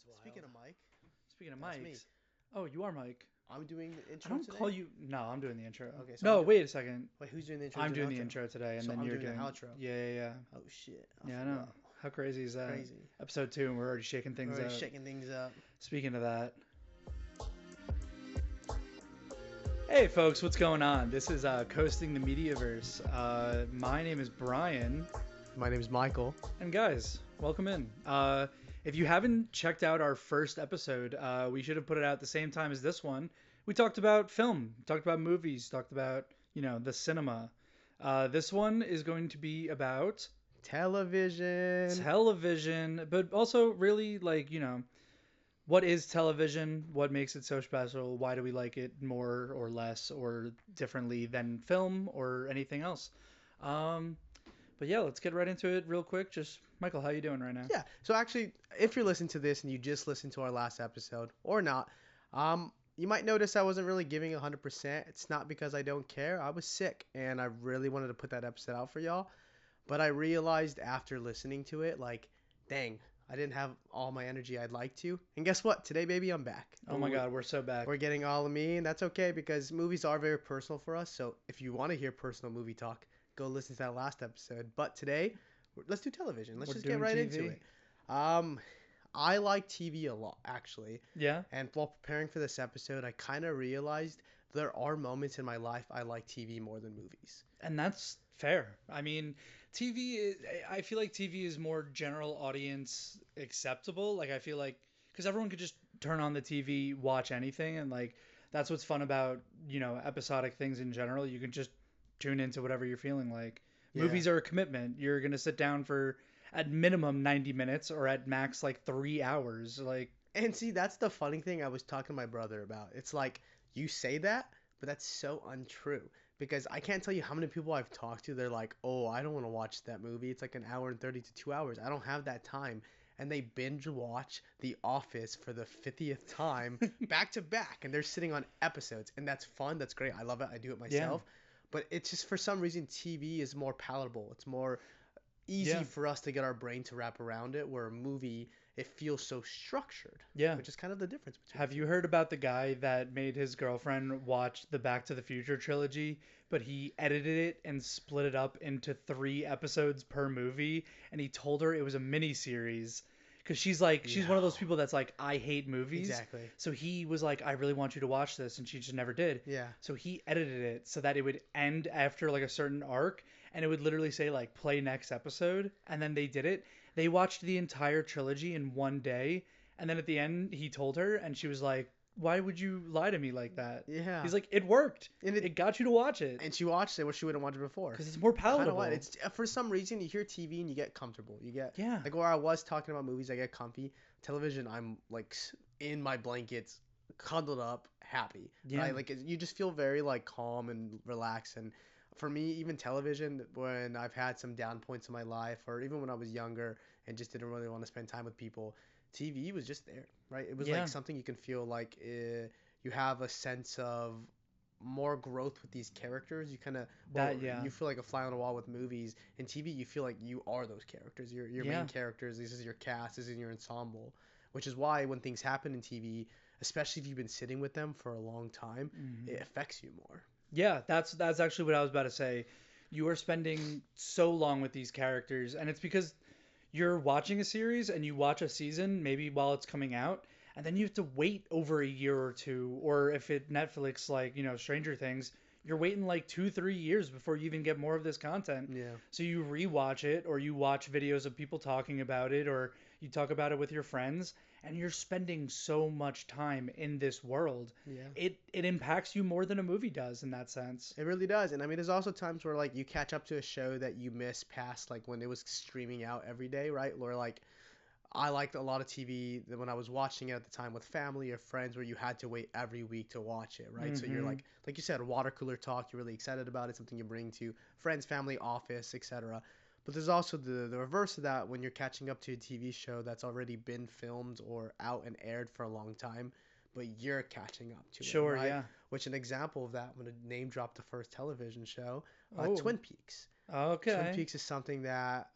That's wild. Speaking of Mike, Speaking of that's me. mics. Oh, you are Mike. I'm doing the I intro don't today. call you. No, I'm doing the intro. Okay, so No, wait a second. wait, who's doing the intro? I'm doing the outro? intro today, and So then I'm you're doing the doing. outro. Yeah, yeah, yeah. Oh shit! Yeah, I know. How crazy is that? Crazy. Episode 2, and we're already shaking We're things already up. shaking things up. Speaking of that. Hey, folks, what's going on? This is Coasting the Mediaverse. My name is Brian. My name is Michael. And guys, welcome in. If you haven't checked out our first episode, we should have put it out at the same time as this one. We talked about film, talked about movies, talked about, the cinema. This one is going to be about Television, but also really what is television? What makes it so special? Why do we like it more or less or differently than film or anything else? But yeah, let's get right into it real quick. Just Michael, how you doing right now? Yeah. So actually, if you're listening to this and you just listened to our last episode or not, you might notice I wasn't really giving 100%. It's not because I don't care. I was sick and I really wanted to put that episode out for y'all. But I realized after listening to it, like, dang, I didn't have all my energy I'd like to. And guess what? Today, baby, I'm back. Oh my God, we're so back. We're getting all of me, and that's okay because movies are very personal for us. So if you want to hear personal movie talk, go listen to that last episode. But today, let's do television. Let's We're just get doing right TV. into it. I like TV a lot, actually. Yeah? And while preparing for this episode, I kind of realized there are moments in my life I like TV more than movies. And that's fair. I mean, I feel like TV is more general audience acceptable. Like, I feel like, because everyone could just turn on the TV, watch anything, and like, that's what's fun about, episodic things in general. You can just tune into whatever you're feeling like. Yeah. Movies are a commitment. You're going to sit down for, at minimum, 90 minutes or at max, like 3 hours. Like, And see, that's the funny thing I was talking to my brother about. It's like, you say that, but that's so untrue. Because I can't tell you how many people I've talked to, they're like, oh, I don't want to watch that movie. It's like an hour and 30 to 2 hours. I don't have that time. And they binge watch The Office for the 50th time back to back. And they're sitting on episodes. And that's fun. That's great. I love it. I do it myself. But it's just for some reason, TV is more palatable. It's more easy for us to get our brain to wrap around it, where a movie, it feels so structured. Yeah. Which is kind of the difference between Have you heard about the guy that made his girlfriend watch the Back to the Future trilogy, but he edited it and split it up into 3 episodes per movie, and he told her it was a mini series? Because she's one of those people that's like, I hate movies. Exactly. So he was like, I really want you to watch this, and she just never did. Yeah. So he edited it so that it would end after like a certain arc, and it would literally say like, play next episode, and then they did it. They watched the entire trilogy in one day, and then at the end he told her, and she was like, why would you lie to me like that? Yeah. He's like, it worked. And it got you to watch it. And she watched it where she wouldn't watch it before. Because it's more Kind of palatable. what? It's for some reason you hear TV and you get comfortable. You get Yeah. like where I was talking about movies, I get comfy. Television, I'm like in my blankets, cuddled up, happy. Yeah. Right? Like you just feel very like calm and relaxed. And for me, even television, when I've had some down points in my life, or even when I was younger and just didn't really want to spend time with people, TV was just there, right? It was like something you can feel like you have a sense of more growth with these characters. You kind of you feel like a fly on the wall with movies. In TV, you feel like you are those characters. Your main characters. This is your cast. This is your ensemble. Which is why when things happen in TV, especially if you've been sitting with them for a long time, it affects you more. Yeah, that's actually what I was about to say. You are spending so long with these characters, and it's because you're watching a series and you watch a season maybe while it's coming out, and then you have to wait over a year or two, or if it Netflix, like, Stranger Things, you're waiting like 2-3 years before you even get more of this content. Yeah. So you rewatch it, or you watch videos of people talking about it, or you talk about it with your friends, and you're spending so much time in this world. Yeah. It impacts you more than a movie does in that sense. It really does. And I mean, there's also times where like you catch up to a show that you miss past like when it was streaming out every day, right? Or like I liked a lot of TV when I was watching it at the time with family or friends, where you had to wait every week to watch it, right? So you're like you said, water cooler talk, you're really excited about it, something you bring to friends, family, office, etc. But there's also the reverse of that when you're catching up to a TV show that's already been filmed or out and aired for a long time, but you're catching up to it, right? Yeah. Which an example of that, I'm going to name drop the first television show, Oh. Twin Peaks. Okay. Twin Peaks is something that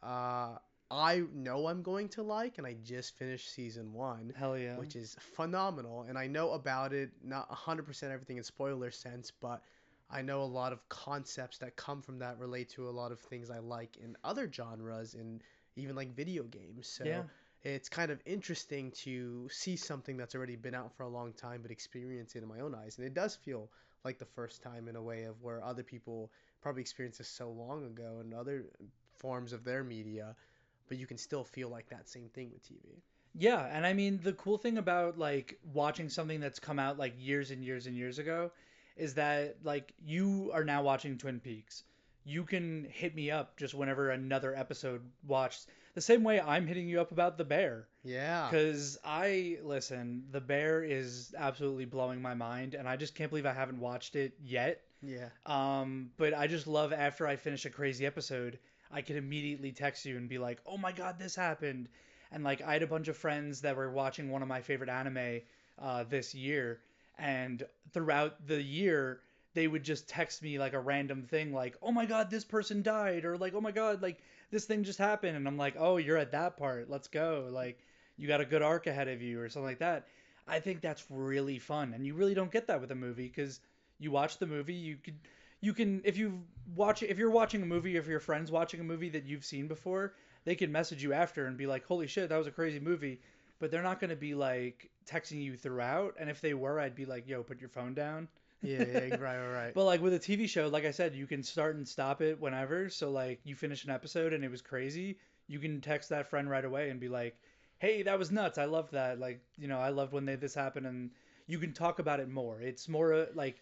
I know I'm going to like, and I just finished season one, Hell yeah. which is phenomenal. And I know about it, not 100% everything in spoiler sense, but I know a lot of concepts that come from that relate to a lot of things I like in other genres and even like video games. Yeah. So it's kind of interesting to see something that's already been out for a long time, but experience it in my own eyes. And it does feel like the first time in a way of where other people probably experienced this so long ago in other forms of their media, but you can still feel like that same thing with TV. Yeah, and I mean the cool thing about like watching something that's come out like years and years and years ago is that like you are now watching Twin Peaks. You can hit me up just whenever another episode watched. The same way I'm hitting you up about The Bear. Yeah. Cause listen, The Bear is absolutely blowing my mind, and I just can't believe I haven't watched it yet. Yeah. But I just love after I finish a crazy episode, I can immediately text you and be like, "Oh my God, this happened!" And like I had a bunch of friends that were watching one of my favorite anime this year, and throughout the year they would just text me like a random thing like, "Oh my God, this person died," or like, "Oh my God, like this thing just happened," and I'm like, "Oh, you're at that part. Let's go!" Like you got a good arc ahead of you or something like that. I think that's really fun, and you really don't get that with a movie because you watch the movie, you can if you're watching a movie, if your friend's watching a movie that you've seen before, they can message you after and be like, "Holy shit, that was a crazy movie." But they're not going to be like texting you throughout, and if they were, I'd be like, "Yo, put your phone down." Yeah, yeah, right. But like with a TV show, like I said, you can start and stop it whenever. So like you finish an episode and it was crazy, you can text that friend right away and be like, "Hey, that was nuts. I loved that. Like, I loved when this happened." And you can talk about it more. It's more like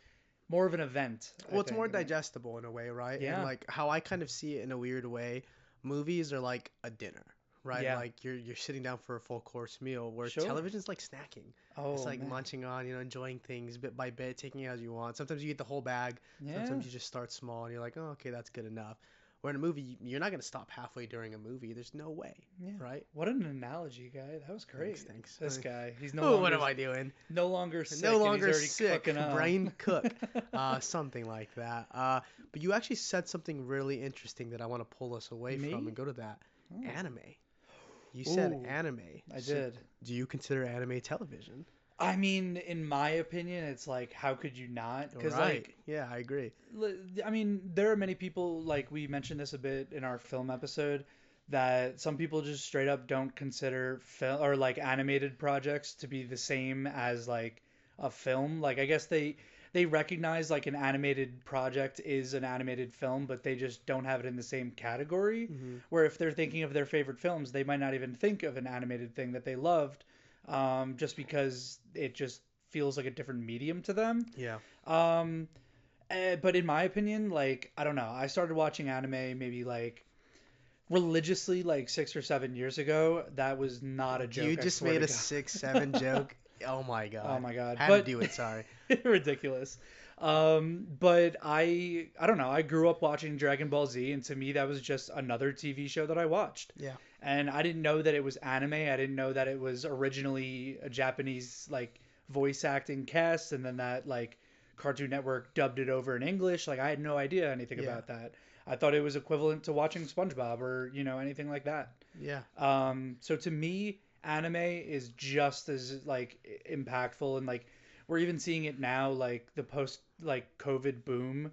more of an event, I Well, it's think. more digestible in a way, right? And Yeah. like how I kind of see it in a weird way, movies are like a dinner, right? Yeah. Like you're sitting down for a full course meal, where Sure. television's like snacking. It's Oh like man. munching on, enjoying things bit by bit, taking it as you want. Sometimes you get the whole bag, Yeah. sometimes you just start small and you're like, oh, okay, that's good enough. Where in a movie, you're not gonna stop halfway during a movie. There's no way, Yeah. right? What an analogy, guy. That was great. Thanks. This guy, he's Oh, what am I doing? no longer sick No and he's longer already sick, cooking up. brain cook, something like that. But you actually said something really interesting that I want to pull us away Me? from and go to that. Oh. Anime. You said Ooh, anime. I So did. do you consider anime television? I mean, in my opinion, it's like, how could you not? Because, Right. like, Yeah, I agree. I mean, there are many people, like, we mentioned this a bit in our film episode, that some people just straight up don't consider film or, like, animated projects to be the same as, like, a film. Like, I guess they recognize, like, an animated project is an animated film, but they just don't have it in the same category. Hmm. Where if they're thinking of their favorite films, they might not even think of an animated thing that they loved just because it just feels like a different medium to them. Yeah. Um, but in my opinion, like, I don't know. I started watching anime maybe like religiously like 6 or 7 years ago. That was not a joke. You I just swear made to a God. 6, 7 joke. Oh my Oh god. my God. Had to But do it. Sorry. ridiculous. But I don't know. I grew up watching Dragon Ball Z, and to me that was just another TV show that I watched. Yeah. And I didn't know that it was anime. I didn't know that it was originally a Japanese like voice acting cast, and then that like Cartoon Network dubbed it over in English. Like I had no idea anything Yeah. about that. I thought it was equivalent to watching SpongeBob or anything like that. Yeah. So to me, anime is just as like impactful, and like we're even seeing it now, like the post like COVID boom,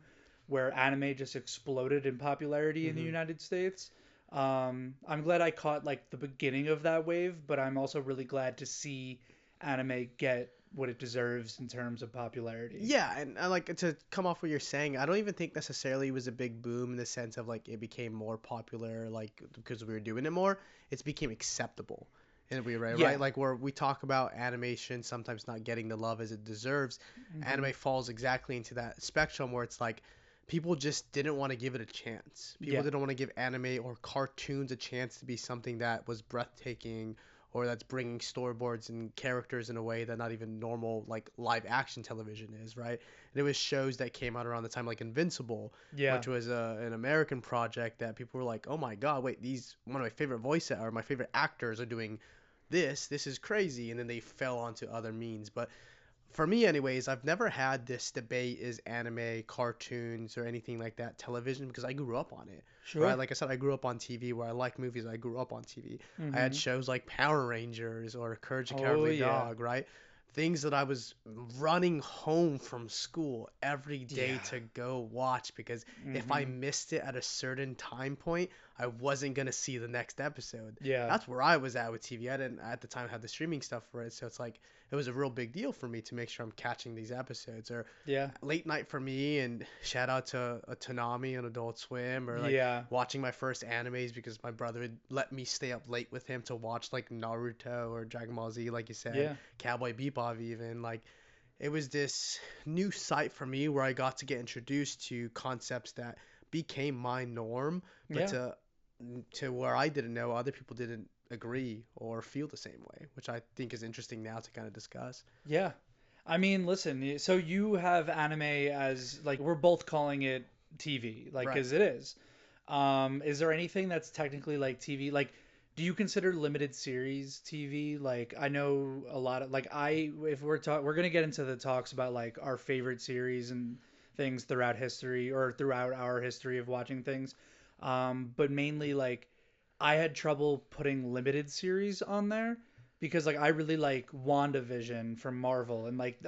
where anime just exploded in popularity in the Hmm. United States. I'm glad I caught like the beginning of that wave, but I'm also really glad to see anime get what it deserves in terms of popularity. Yeah, and I like to come off what you're saying. I don't even think necessarily it was a big boom in the sense of like it became more popular, like because we were doing it more. It's became acceptable in a way, right? Yeah. Right? Like where we talk about animation sometimes not getting the love as it deserves. Mhm. Anime falls exactly into that spectrum where it's like people just didn't want to give it a chance. People Yeah. didn't want to give anime or cartoons a chance to be something that was breathtaking or that's bringing storyboards and characters in a way that not even normal like live action television is, right? And it was shows that came out around the time like Invincible, Yeah. which was an American project that people were like, "Oh my God, wait, these one of my favorite or my favorite actors are doing this. This is crazy." And then they fell onto other means, but for me anyways, I've never had this debate is anime, cartoons, or anything like that television because I grew up on it. Right? Sure. Like I said, I grew up on TV where I like movies. I grew up on TV. I had Mm-hmm. shows like Power Rangers or Courage the Oh Cowardly yeah. Dog, right? Things that I was running home from school every day Yeah. to go watch because if I Mm-hmm. missed it at a certain time point, I wasn't gonna see the next episode. Yeah. That's where I was at with TV. I didn't at the time have the streaming stuff for it, so it's like it was a real big deal for me to make sure I'm catching these episodes. Or Yeah. late night for me, and shout out to Toonami and Adult Swim, or like Yeah. watching my first animes because my brother would let me stay up late with him to watch like Naruto or Dragon Ball Z, like you said, Yeah. Cowboy Bebop even. Like it was this new sight for me where I got to get introduced to concepts that became my norm, but Yeah. to where I didn't know other people didn't agree or feel the same way, which I think is interesting now to kind of discuss. Yeah. I mean, listen, so you have anime as like we're both calling it TV, like Right. as it is. Is there anything that's technically like TV? Like, do you consider limited series TV? Like, I know a lot of like if we're gonna get into the talks about like our favorite series and things throughout history or throughout our history of watching things. But mainly like I had trouble putting limited series on there because like I really like WandaVision from Marvel and like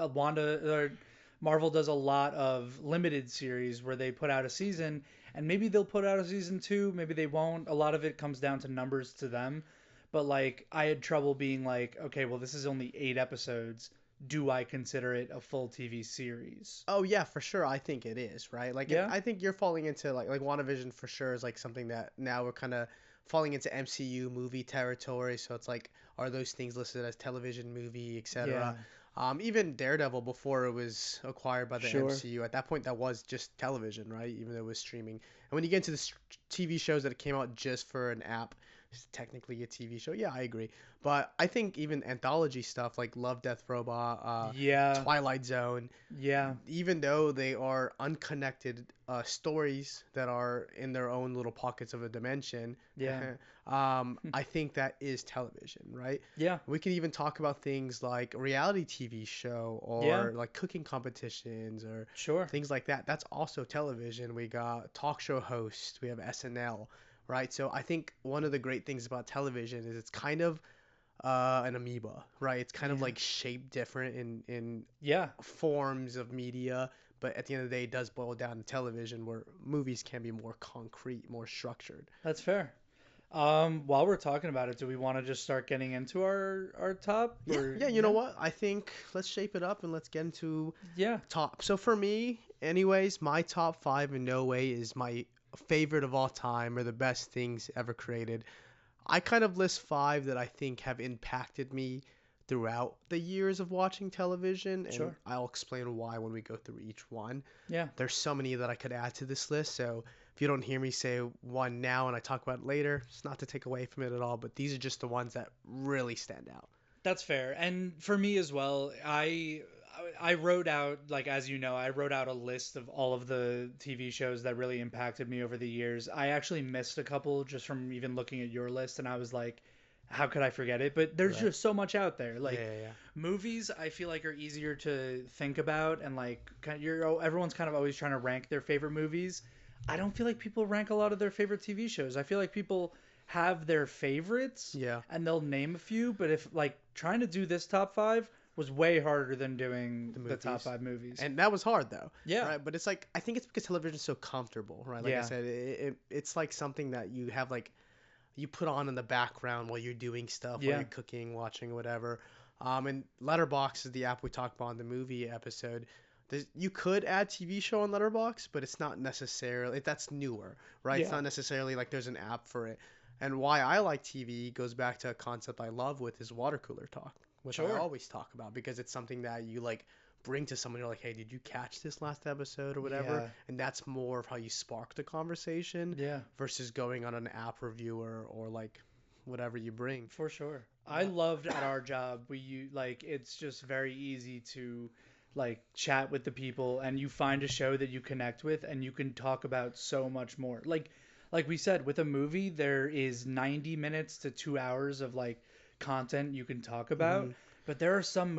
Marvel does a lot of limited series where they put out a season and maybe they'll put out a season 2, maybe they won't. A lot of it comes down to numbers to them. But like I had trouble being like, okay, well this is only 8 episodes. Do I consider it a full TV series? Oh yeah, for sure. I think it is, right? Like, and Yeah. I think you're falling into like WandaVision for sure is like something that now we're kind of falling into MCU movie territory. So it's like, are those things listed as television, movie, Yeah. etc. Even Daredevil before it was acquired by the Sure. MCU, at that point that was just television, right? Even though it was streaming. And when you get into the TV shows that came out just for an app, it's technically a TV show. Yeah, I agree. But I think even anthology stuff like Love, Death, Robot, Yeah. Twilight Zone, Yeah. even though they are unconnected stories that are in their own little pockets of a dimension, Yeah. I think that is television, right? Yeah. We can even talk about things like a reality TV show Yeah. or like cooking competitions or Sure. things like that. That's also television. We got talk show hosts, we have SNL, right? So I think one of the great things about television is it's kind of an amoeba, right? It's kind of Yeah. like shaped different in Yeah. forms of media, but at the end of the day, it does boil down to television, where movies can be more concrete, more structured. That's fair. While we're talking about it, do we want to just start getting into our top Yeah, or yeah, you know yeah? what? I think let's shape it up and let's get into Yeah. top. So for me, anyways, my top five in no way is my favorite of all time or the best things ever created. I kind of list five that I think have impacted me throughout the years of watching television, and Sure. I'll explain why when we go through each one. Yeah. There's so many that I could add to this list, so if you don't hear me say one now and I talk about it later, it's not to take away from it at all, but these are just the ones that really stand out. That's fair. And for me as well, I wrote out like as you know, I wrote out a list of all of the TV shows that really impacted me over the years. I actually missed a couple just from even looking at your list and I was like, how could I forget it? But there's Right. just so much out there. Yeah, Like yeah, yeah. movies, I feel like are easier to think about and like everyone's kind of always trying to rank their favorite movies. I don't feel like people rank a lot of their favorite TV shows. I feel like people have their favorites Yeah, and they'll name a few, but if like trying to do this top 5 was way harder than doing the the top movies. 5 movies. And that was hard though, Yeah. right? But it's like I think it's because television's so comfortable, right? Like I Yeah. said, it's like something that you have like you put on in the background while you're doing stuff, while Yeah. you're cooking, watching, whatever. And Letterbox is the app we talked about in the movie episode. You could add TV show on Letterbox, but it's not necessarily that's newer, right? It's Yeah. not necessarily like there's an app for it. And why I like TV goes back to a concept I love with is water cooler talk, which I Sure. always talk about because it's something that you like bring to someone. You're like, hey, did you catch this last episode or whatever? Yeah. And that's more of how you spark the conversation Yeah. versus going on an app reviewer or like whatever you bring. For sure. I loved at our job like it's just very easy to like chat with the people and you find a show that you connect with and you can talk about so much more. Like we said with a movie there is 90 minutes to 2 hours of like content you can talk Hmm. about But there are some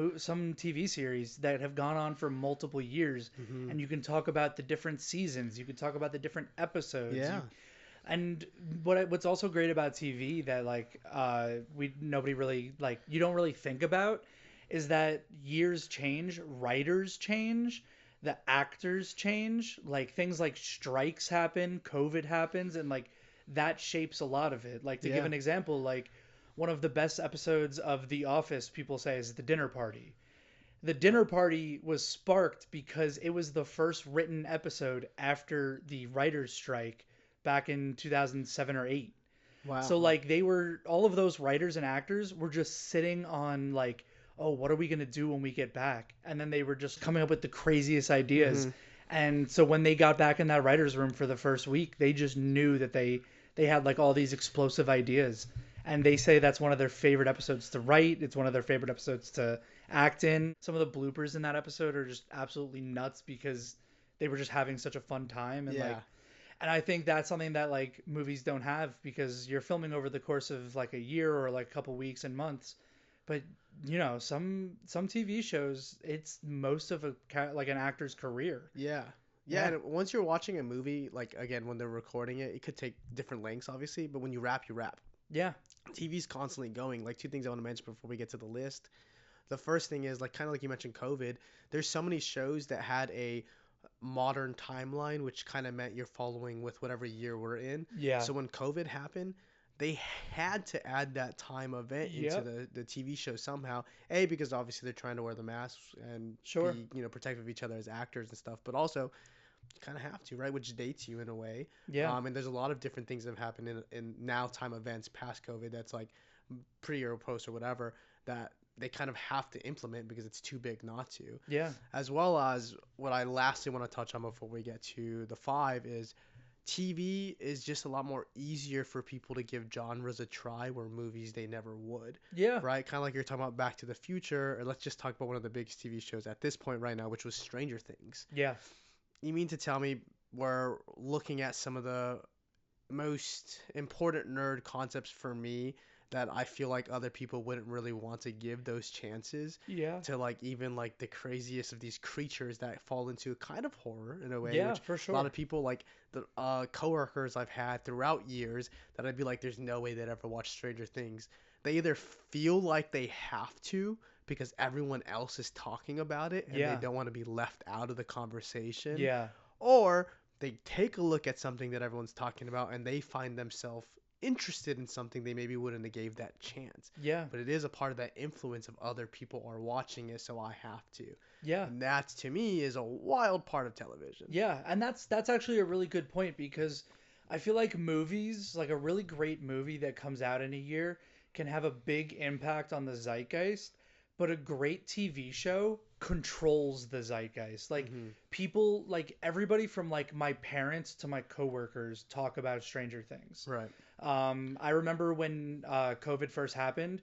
TV series that have gone on for multiple years, Hmm. and you can talk about the different seasons. You can talk about the different episodes. Yeah. And what's also great about TV that like we nobody really like you don't really think about is that years change, writers change, the actors change, like things like strikes happen, COVID happens, and like that shapes a lot of it. Like to give Yeah. an example, like one of the best episodes of The Office, people say, is The Dinner Party. The Dinner Party was sparked because it was the first written episode after the writers' strike back in 2007 or 8. So Wow. like they were all of those writers and actors were just sitting on like, oh, what are we going to do when we get back? And then they were just coming up with the craziest ideas. Hmm. And so when they got back in that writers room for the first week, they just knew that they had like all these explosive ideas. And they say that's one of their favorite episodes to write. It's one of their favorite episodes to act in. Some of the bloopers in that episode are just absolutely nuts because they were just having such a fun time and like Yeah. and I think that's something that like movies don't have because you're filming over the course of like a year or like a couple weeks and months. But you know, some TV shows, it's most of like an actor's career. Yeah. Yeah, Yeah. and once you're watching a movie, like again, when they're recording it, it could take different lengths, obviously, but when you wrap, you wrap. Yeah. TV's constantly going. Like two things I want to mention before we get to the list. The first thing is like kind of like you mentioned COVID. There's so many shows that had a modern timeline, which kind of meant you're following with whatever year we're in. Yeah. So when COVID happened, they had to add that time event into Yep. the TV show somehow. A, because obviously they're trying to wear the masks and Sure. be, protective of each other as actors and stuff, but also you kind of have to, right? Which dates you in a way. Yeah. And there's a lot of different things that have happened in now time events past COVID that's like pre or post or whatever that they kind of have to implement because it's too big not to. Yeah. As well as what I lastly want to touch on before we get to the five is TV is just a lot more easier for people to give genres a try where movies they never would, Yeah. right? Kind of like you're talking about Back to the Future, or let's just talk about one of the biggest TV shows at this point right now, which was Stranger Things. Yeah. You mean to tell me we're looking at some of the most important nerd concepts for me that I feel like other people wouldn't really want to give those chances Yeah. to like even like the craziest of these creatures that fall into kind of horror in a way, Yeah, which for a lot sure. of people like the coworkers I've had throughout years that I'd be like, there's no way they'd ever watch Stranger Things. They either feel like they have to because everyone else is talking about it and they Yeah. don't want to be left out of the conversation, Yeah. or they take a look at something that everyone's talking about and they find themselves interested in something they maybe wouldn't have gave that chance. Yeah. But it is a part of that influence of other people are watching it, so I have to. Yeah. And that to me is a wild part of television. Yeah, and that's actually a really good point because I feel like movies, like a really great movie that comes out in a year, can have a big impact on the zeitgeist, but a great TV show controls the zeitgeist. Like Hmm. people, like everybody from like my parents to my coworkers talk about Stranger Things. Right. I remember when COVID first happened,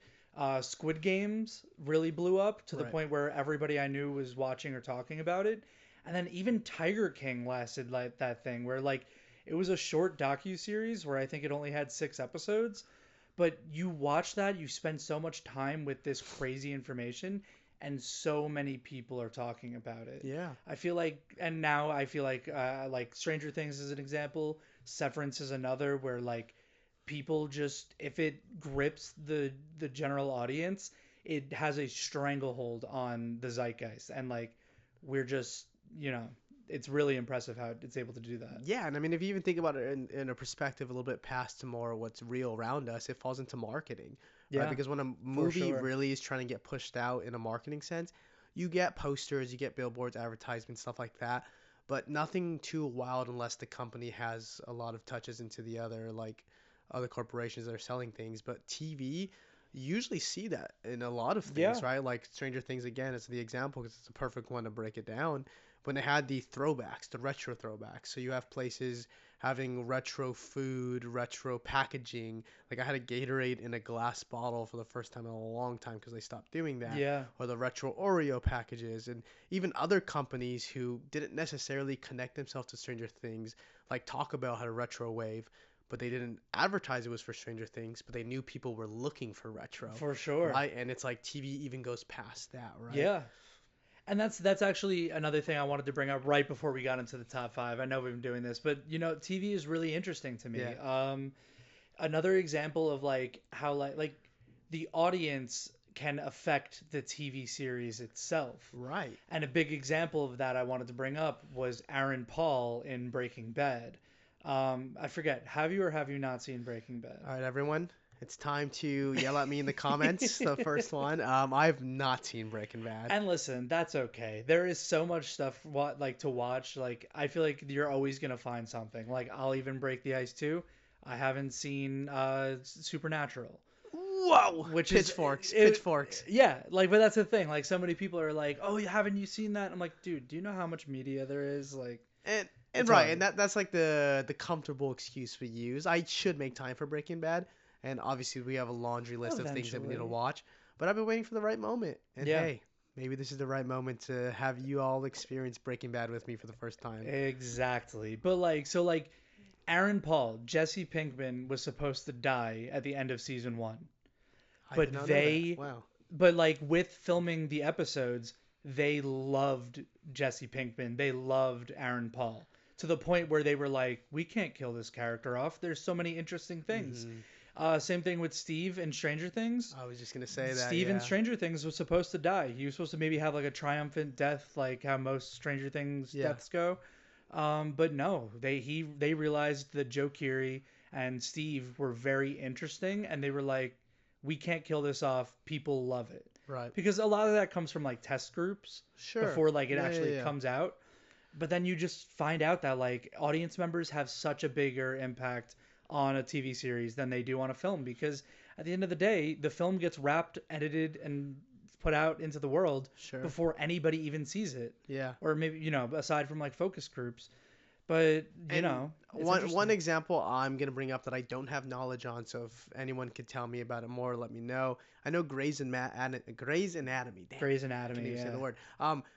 Squid Games really blew up to the Right. point where everybody I knew was watching or talking about it. And then even Tiger King lasted like that thing where like it was a short docu series where I think it only had 6 episodes, but you watch that, you spend so much time with this crazy information, and so many people are talking about it. Yeah. I feel like, and now I feel like Stranger Things is an example, Severance is another, where like people just if it grips the general audience, it has a stranglehold on the zeitgeist, and like we're just it's really impressive how it's able to do that. Yeah, and I mean, if you even think about it in a perspective a little bit past to more what's real around us, it falls into marketing, right? Yeah, Because when a for movie sure. really is trying to get pushed out in a marketing sense, you get posters, you get billboards, advertisements, stuff like that, but nothing too wild unless the company has a lot of touches into the other, like other corporations that are selling things. But TV, you usually see that in a lot of things, Yeah. right? Like Stranger Things again is the example because it's a perfect one to break it down when they had the throwbacks, the retro throwbacks. So you have places having retro food, retro packaging. Like I had a Gatorade in a glass bottle for the first time in a long time because they stopped doing that. Yeah. Or the retro Oreo packages, and even other companies who didn't necessarily connect themselves to Stranger Things, like Taco Bell had a retro wave. but they didn't advertise it was for Stranger Things, but they knew people were looking for retro, For sure. right? And it's like TV even goes past that, right? Yeah. And that's actually another thing I wanted to bring up right before we got into the top five. I know we've been doing this, but TV is really interesting to me. Yeah. Another example of like how like the audience can affect the TV series itself. Right. And a big example of that I wanted to bring up was Aaron Paul in Breaking Bad. I forget, have you or have you not seen Breaking Bad? All right, everyone. It's time to yell at me in the comments. The first one. I've not seen Breaking Bad. And listen, that's okay. There is so much stuff like to watch. Like I feel like you're always gonna find something. Like I'll even break the ice too. I haven't seen Supernatural. Whoa! Which pitchforks, is pitchforks. Yeah, like, but that's the thing. Like, so many people are like, "Oh, haven't you seen that?" I'm like, dude, do you know how much media there is? Like, And right, and that's like the comfortable excuse we use. I should make time for Breaking Bad, and obviously we have a laundry list of things that we need to watch. But I've been waiting for the right moment, and hey, maybe this is the right moment to have you all experience Breaking Bad with me for the first time. Exactly. But like Aaron Paul, Jesse Pinkman was supposed to die at the end of season 1. I did not know that. Wow. But like with filming the episodes, they loved Jesse Pinkman. They loved Aaron Paul to the point where they were like, we can't kill this character off. There's so many interesting things. Same thing with Steve in Stranger Things. I was just gonna say that. Steve in Stranger Things was supposed to die. He was supposed to maybe have like a triumphant death, like how most Stranger Things deaths go. But no, they realized that Joe Keery and Steve were very interesting, and they were like, we can't kill this off. People love it. Right. Because a lot of that comes from like test groups before like it actually yeah. comes out. But then you just find out that like audience members have such a bigger impact on a TV series than they do on a film, because at the end of the day, the film gets wrapped, edited, and put out into the world before anybody even sees it. Yeah. Or maybe, aside from like focus groups. But, one example I'm going to bring up that I don't have knowledge on, so if anyone could tell me about it more, let me know. I know Grey's Anatomy. Grey's Anatomy, I can't even say the word.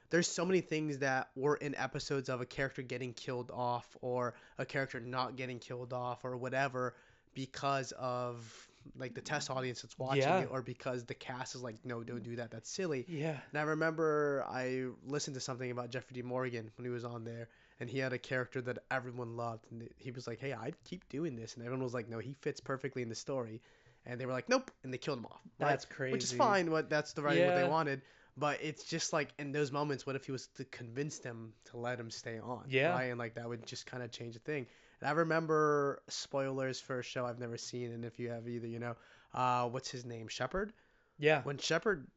There's so many things that were in episodes of a character getting killed off or a character not getting killed off or whatever because of like the test audience that's watching it, or because the cast is like, no, don't do that. That's silly. Yeah. And I remember I listened to something about Jeffrey D. Morgan when he was on there. And he had a character that everyone loved. And he was like, hey, I'd keep doing this. And everyone was like, no, he fits perfectly in the story. And they were like, nope. And they killed him off. Right? That's crazy. Which is fine. That's the writing what they wanted. But it's just like in those moments, what if he was to convince them to let him stay on? Yeah. Right? And like that would just kind of change the thing. And I remember, spoilers for a show I've never seen. And if you have either, what's his name? Shepard? Yeah. When Shepard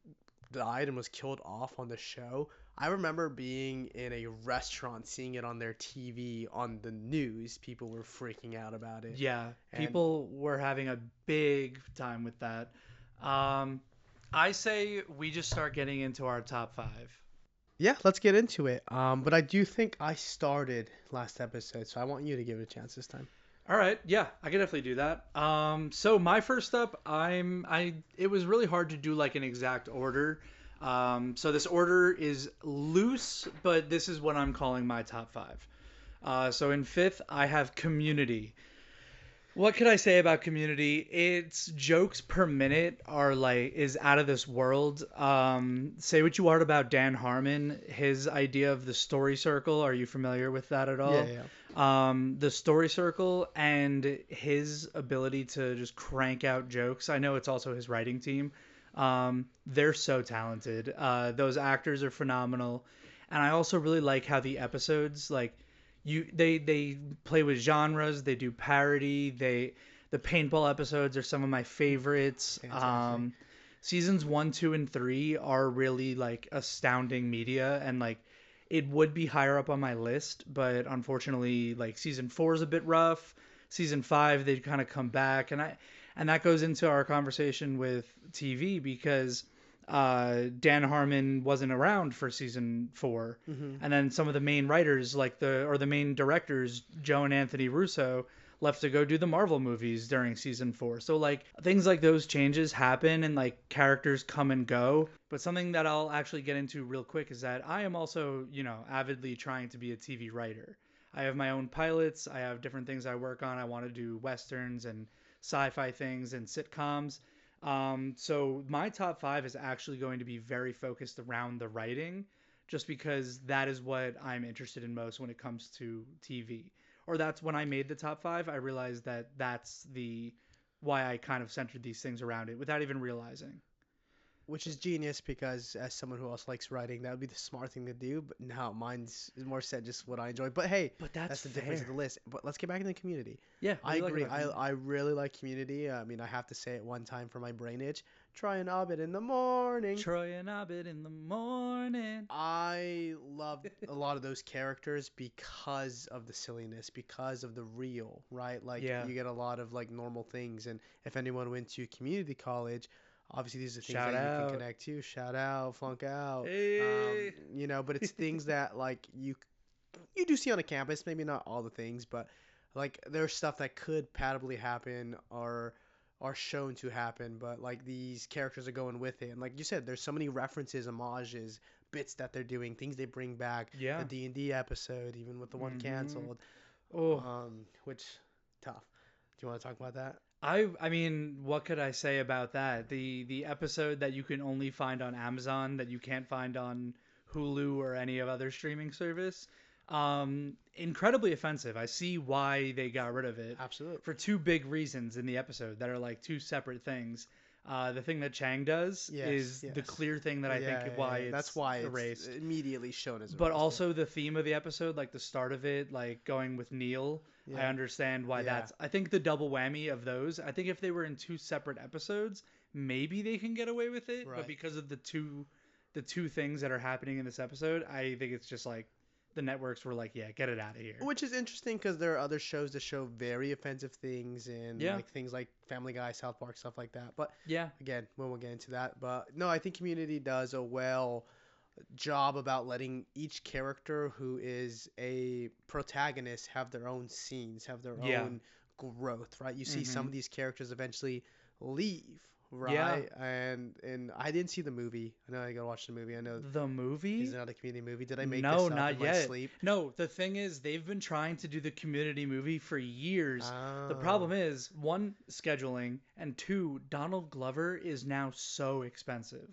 died and was killed off on the show, I remember being in a restaurant, seeing it on their TV on the news. People were freaking out about it. Yeah, people were having a big time with that. I say we just start getting into our top 5. Yeah, let's get into it. But I do think I started last episode, so I want you to give it a chance this time. All right, yeah, I can definitely do that. So my first up, it was really hard to do like an exact order. So this order is loose, but this is what I'm calling my top 5. So in 5th, I have Community. What could I say about Community? Its jokes per minute is out of this world. Say what you want about Dan Harmon, his idea of the story circle. Are you familiar with that at all? Yeah. The story circle and his ability to just crank out jokes. I know it's also his writing team. They're so talented. Those actors are phenomenal. And I also really like how the episodes, they play with genres, they do parody, the paintball episodes are some of my favorites. Seasons 1, 2, and 3 are really astounding media, and it would be higher up on my list, but unfortunately season 4 is a bit rough. Season 5 they kind of come back, and that goes into our conversation with TV because Dan Harmon wasn't around for season 4. And then some of the main writers the main directors, Joe and Anthony Russo, left to go do the Marvel movies during season 4. So things like those changes happen and characters come and go. But something that I'll actually get into real quick is that I am also, avidly trying to be a TV writer. I have my own pilots. I have different things I work on. I want to do westerns and sci-fi things and sitcoms. So my top five is actually going to be very focused around the writing, just because that is what I'm interested in most when it comes to TV. Or that's when I made the top five. I realized that that's the why I kind of centered these things around it without even realizing. Which is genius because as someone who also likes writing, that would be the smart thing to do. But no, mine's is more said just what I enjoy. But hey, But that's that's the difference of fair. the list. But let's get back into Community. Yeah, what I do you like agree. about Community? I really like Community. I mean, I have to say it one time for my brain itch. Try an orbit in the morning. Troy and Abed in the morning. I love a lot of those characters because of the silliness, because of the real, right? Like Yeah. you get a lot of like normal things, and if anyone went to community college, obviously these are things Shout that you can out. connect to. Shout out, flunk out, Hey. but it's things that like you do see on a campus, maybe not all the things, but like there's stuff that could patably happen or are shown to happen, but like these characters are going with it. And like you said, there's so many references, homages, bits that they're doing, things they bring back. The Yeah. D&D episode, even with the one Mm-hmm. canceled, Oh, which tough. Do you want to talk about that? I mean, what could I say about that? The episode that you can only find on Amazon that you can't find on Hulu or any of other streaming service. Incredibly offensive. I see why they got rid of it Absolutely. for two big reasons in the episode that are like two separate things. The thing that Chang does Yes, is the yes. clear thing that I think why That's it's why it's erased. immediately shown as But erased. also the theme of the episode, like the start of it, like going with Neil, I Yeah, understand why yeah, that's. I think the double whammy of those. I think if they were in two separate episodes, maybe they can get away with it. But right. because of the two things that are happening in this episode, I think it's just like the networks were like, yeah, get it out of here. Which is interesting because there are other shows that show very offensive things and Yeah, like things like Family Guy, South Park, stuff like that. But yeah, again, we won't get into that. But no, I think Community does a well job about letting each character who is a protagonist have their own scenes, have their yeah. own growth, right? You see some Mm-hmm. of these characters eventually leave, Yeah, right? And I didn't see the movie. I know I gotta watch the movie. I know the is movie. it not a Community movie? Did I make No, this up in not my yet. sleep? No, the thing is, they've been trying to do the community movie for years. The Oh. problem is, one, scheduling, and two, Donald Glover is now so expensive.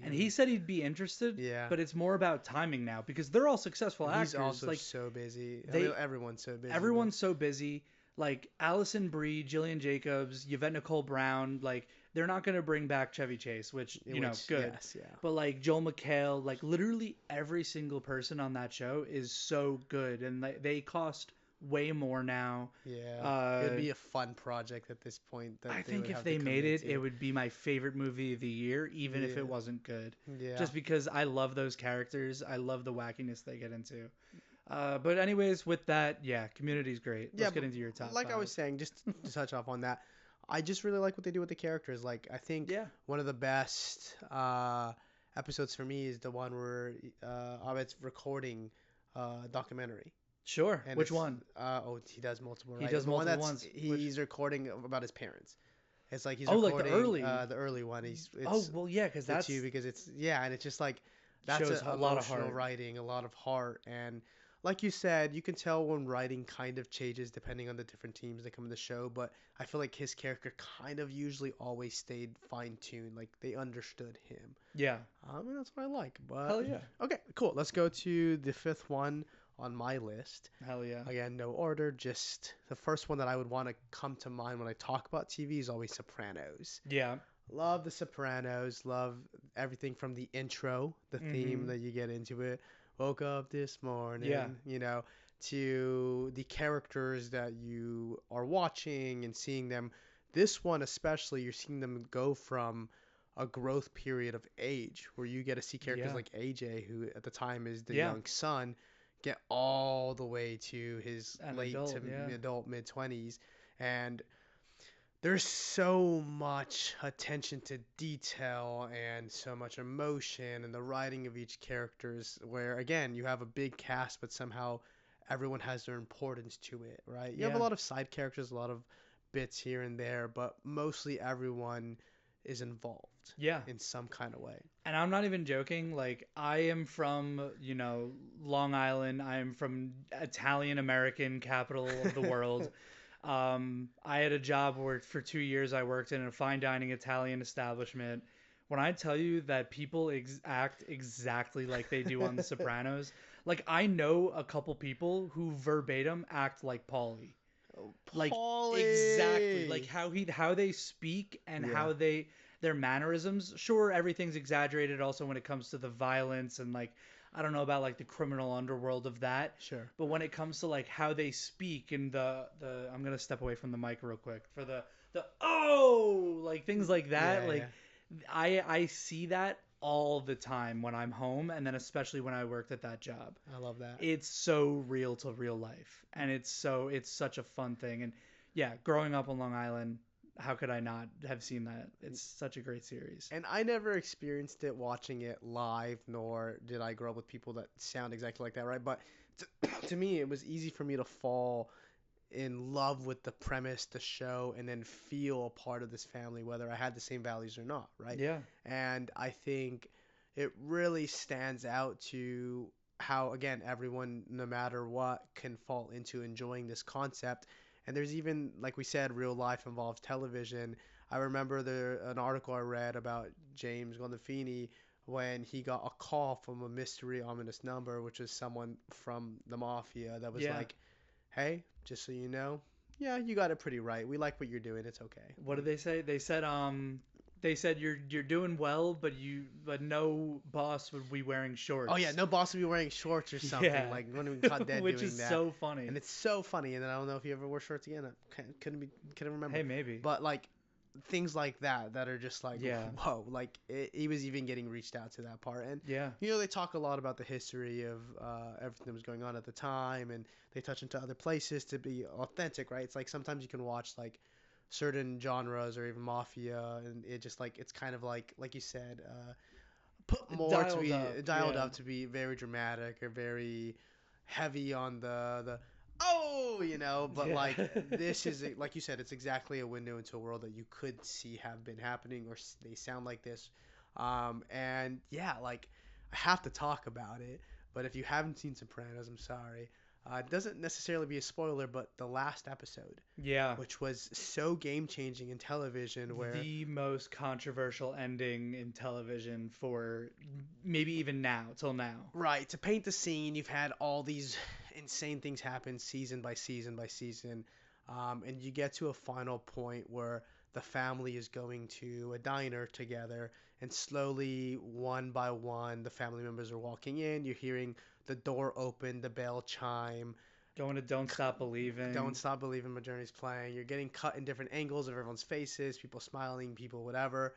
And he said he'd be interested, Yeah. but it's more about timing now because they're all successful He's actors. also Like so busy. I mean, they everyone's so busy, but everyone's so busy. Like Allison Brie, Jillian Jacobs, Yvette Nicole Brown, like they're not gonna bring back Chevy Chase, which which, good. yes, yeah. But like Joel McHale, like literally every single person on that show is so good, and they cost way more now. Yeah. It would Uh, be a fun project at this point I that they think would if have to they made commit it, it to. would be my favorite movie of the year, even if it Yeah. wasn't good. Yeah. Just because I love those characters, I love the wackiness they get into. But anyways, with that, yeah, Community's great. Yeah, Let's get but into your top like I five. was saying, just to touch off on that, I just really like what they do with the characters. Like, I think Yeah, one of the best episodes for me is the one where Abed's recording documentary. sure. And Which it's one? he does multiple, He right? does The one multiple that's ones. Which? he's recording about his parents. It's like he's Oh, like the recording early. the early one. Oh, It's well, yeah, because the that's two because it's yeah, and it's just like that's shows a lot of emotional heart. writing, a lot of heart, and like you said, you can tell when writing kind of changes depending on the different teams that come in the show. But I feel like his character kind of usually always stayed fine tuned, like they understood him. Yeah. And that's what I like. But Hell yeah. okay, cool. Let's go to the fifth one on my list. Hell yeah. Again, no order, just the first one that I would want to come to mind when I talk about TV is always Sopranos. Yeah. Love The Sopranos, love everything from the intro, the theme Mm-hmm. that you get into it. Woke up this morning, Yeah. to the characters that you are watching and seeing them. This one, especially, you're seeing them go from a growth period of age where you get to see characters Yeah. like AJ, who at the time is the Yeah. young son, get all the way to his An late adult, to yeah. adult mid 20s. And there's so much attention to detail and so much emotion and the writing of each characters where again you have a big cast but somehow everyone has their importance to it, right? You have a Yeah. lot of side characters, a lot of bits here and there, but mostly everyone is involved. involved Yeah. in some kind of way. And I'm not even joking. Like, I am from, Long Island. I am from Italian American capital of the world. I had a job where for 2 years I worked in a fine dining Italian establishment. When I tell you that people act exactly like they do on The Sopranos, like I know a couple people who verbatim act like Paulie. Oh, Like exactly, like Paulie. how they speak and Yeah, how their mannerisms. Sure, everything's exaggerated also when it comes to the violence and like I don't know about like the criminal underworld of that. sure. But when it comes to like how they speak and the I'm gonna step away from the mic real quick for the oh like things like that. Yeah, Like yeah. I see that all the time when I'm home and then especially when I worked at that job. I love that. It's so real to real life and it's such a fun thing. And yeah, growing up on Long Island, how could I not have seen that? It's such a great series. And I never experienced it watching it live, nor did I grow up with people that sound exactly like that, right? But to me, it was easy for me to fall in love with the premise, the show, and then feel a part of this family, whether I had the same values or not, right? Yeah. And I think it really stands out to how, again, everyone, no matter what, can fall into enjoying this concept. And there's even, like we said, real life involves television. I remember an article I read about James Gandolfini when he got a call from a mystery ominous number, which is someone from the mafia that was Yeah. like, hey, just so you know, yeah, you got it pretty right. We like what you're doing. It's okay. What did they say? They said you're doing well, but no boss would be wearing shorts. Oh yeah, no boss would be wearing shorts or something. Yeah. Like when we caught dead Which doing is that. so funny. And it's so funny. And then I don't know if you ever wore shorts again. Couldn't remember. Hey, maybe. But like things like that are just like Yeah. whoa. Like he was even getting reached out to that part. And Yeah. they talk a lot about the history of everything that was going on at the time, and they touch into other places to be authentic, right? It's like sometimes you can watch like certain genres or even mafia, and it just like it's kind of like you said, put more to Dialed be up. dialed Yeah. up to be very dramatic or very heavy on the oh, but Yeah. like this is like you said, it's exactly a window into a world that you could see have been happening, or they sound like this. And yeah, like I have to talk about it, but if you haven't seen Sopranos, I'm sorry. It doesn't necessarily be a spoiler, but the last episode, Yeah. which was so game changing in television, where The most controversial ending in television for maybe even now, till now. right, to paint the scene, you've had all these insane things happen season by season by season, and you get to a final point where the family is going to a diner together, and slowly, one by one, the family members are walking in. You're hearing the door open, the bell chime. Going to Don't Stop Don't Believing. Stop Believing, my journey's playing. You're getting cut in different angles of everyone's faces, people smiling, people whatever,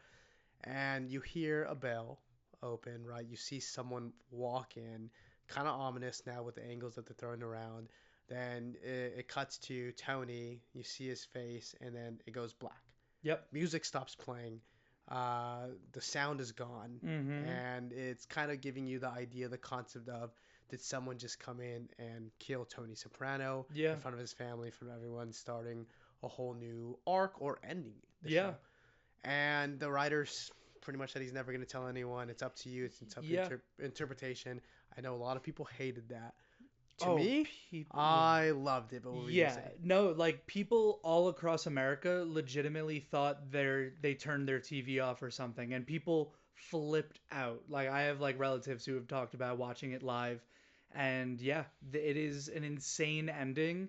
and you hear a bell open, right? You see someone walk in, kind of ominous now with the angles that they're throwing around. Then it cuts to Tony. You see his face, and then it goes black. Yep. Music stops playing. The sound is gone, Mm-hmm. and it's kind of giving you the idea, the concept of did someone just come in and kill Tony Soprano Yeah. in front of his family, in front of everyone, starting a whole new arc or ending the Yeah. show. And the writers pretty much said he's never going to tell anyone. It's up to you. It's up to Yeah. interpretation. I know a lot of people hated that. To Oh, me, people. I loved it. But what were you Yeah, gonna say? no, like people all across America legitimately thought they turned their TV off or something, and people flipped out. Like I have like relatives who have talked about watching it live, and yeah, it is an insane ending.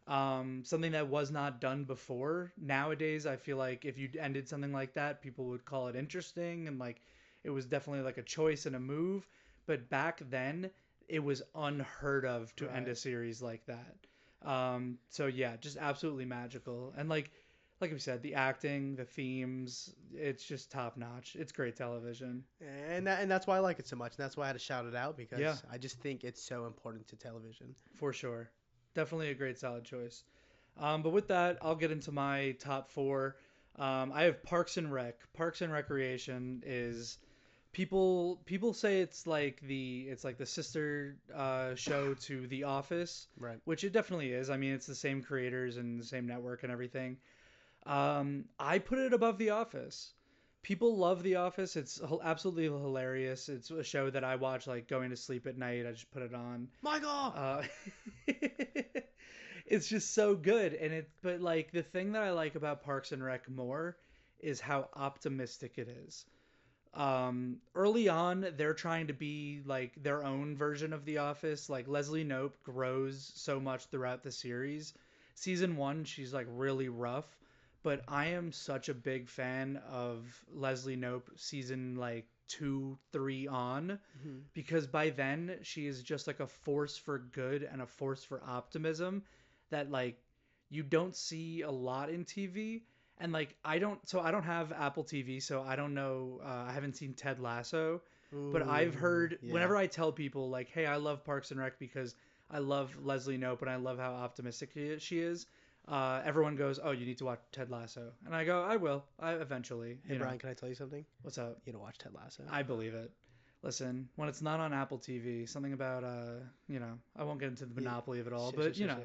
Something that was not done before. Nowadays, I feel like if you ended something like that, people would call it interesting and like it was definitely like a choice and a move. But back then, it was unheard of to end a Right. series like that. So yeah, just absolutely magical. And like we said, the acting, the themes, it's just top notch. It's great television. And that's why I like it so much. And that's why I had to shout it out Yeah, because I just think it's so important to television. for sure. Definitely a great solid choice. But with that, I'll get into my top four. I have Parks and Rec. Parks and Recreation is people say it's like the sister show to The Office, Right. which it definitely is. I mean, it's the same creators and the same network and everything. I put it above The Office. People love The Office. It's absolutely hilarious. It's a show that I watch like going to sleep at night. I just put it on. Michael. Uh, it's just so good, and but like the thing that I like about Parks and Rec more is how optimistic it is. Early on, they're trying to be like their own version of The Office. Like Leslie Knope grows so much throughout the series. Season one, she's like really rough, but I am such a big fan of Leslie Knope season like two, three on, Hmm. because by then she is just like a force for good and a force for optimism that like you don't see a lot in TV. And like I don't have Apple TV, so I don't know. I haven't seen Ted Lasso, but I've Ooh, heard yeah. whenever I tell people like, "Hey, I love Parks and Rec because I love Leslie Knope and I love how optimistic she is." Everyone goes, "Oh, you need to watch Ted Lasso," and I go, "I will. I eventually." Hey Brian, can I tell you something? What's up? You don't watch Ted Lasso. I believe it. Listen, when it's not on Apple TV, something about I won't get into the Yeah, monopoly of it all, sure, sure, but sure, sure.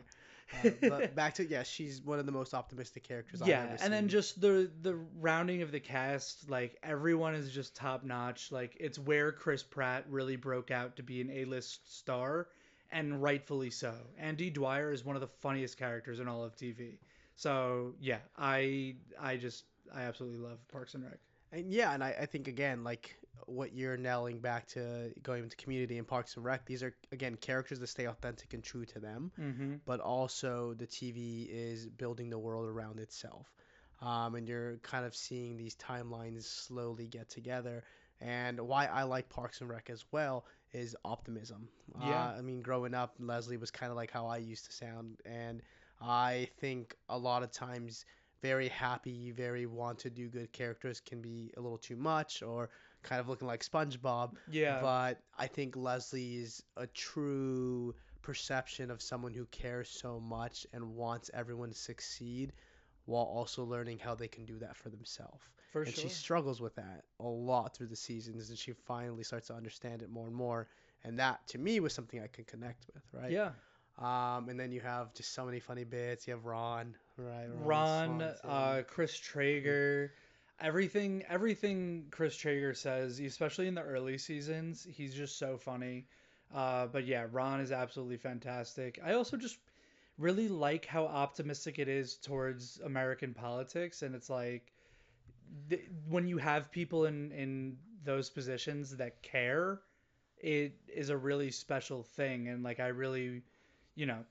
But back to yeah, she's one of the most optimistic characters I've yeah, ever and then seen. just the rounding of the cast, like everyone is just top notch. Like it's where Chris Pratt really broke out to be an A-list star, and rightfully so. Andy Dwyer is one of the funniest characters in all of TV. So yeah, I absolutely love Parks and Rec. And yeah, and I think again, like what you're nailing back to going into Community and Parks and Rec, these are again characters that stay authentic and true to them, Mm-hmm. but also the TV is building the world around itself. And you're kind of seeing these timelines slowly get together. And why I like Parks and Rec as well is optimism. Yeah. I mean, growing up, Leslie was kind of like how I used to sound, and I think a lot of times very happy, very want to do good characters can be a little too much or kind of looking like SpongeBob. Yeah. But I think Leslie is a true perception of someone who cares so much and wants everyone to succeed while also learning how they can do that for themselves. For And she sure. struggles with that a lot through the seasons, and she finally starts to understand it more and more. And that, to me, was something I could connect with, right? Yeah. And then you have just so many funny bits. You have Ron, right? Ron Ron, Swanson. Chris Traeger, everything Chris Traeger says, especially in the early seasons, he's just so funny. But yeah, Ron is absolutely fantastic. I also just really like how optimistic it is towards American politics, and it's like when you have people in those positions that care, it is a really special thing. And like I really,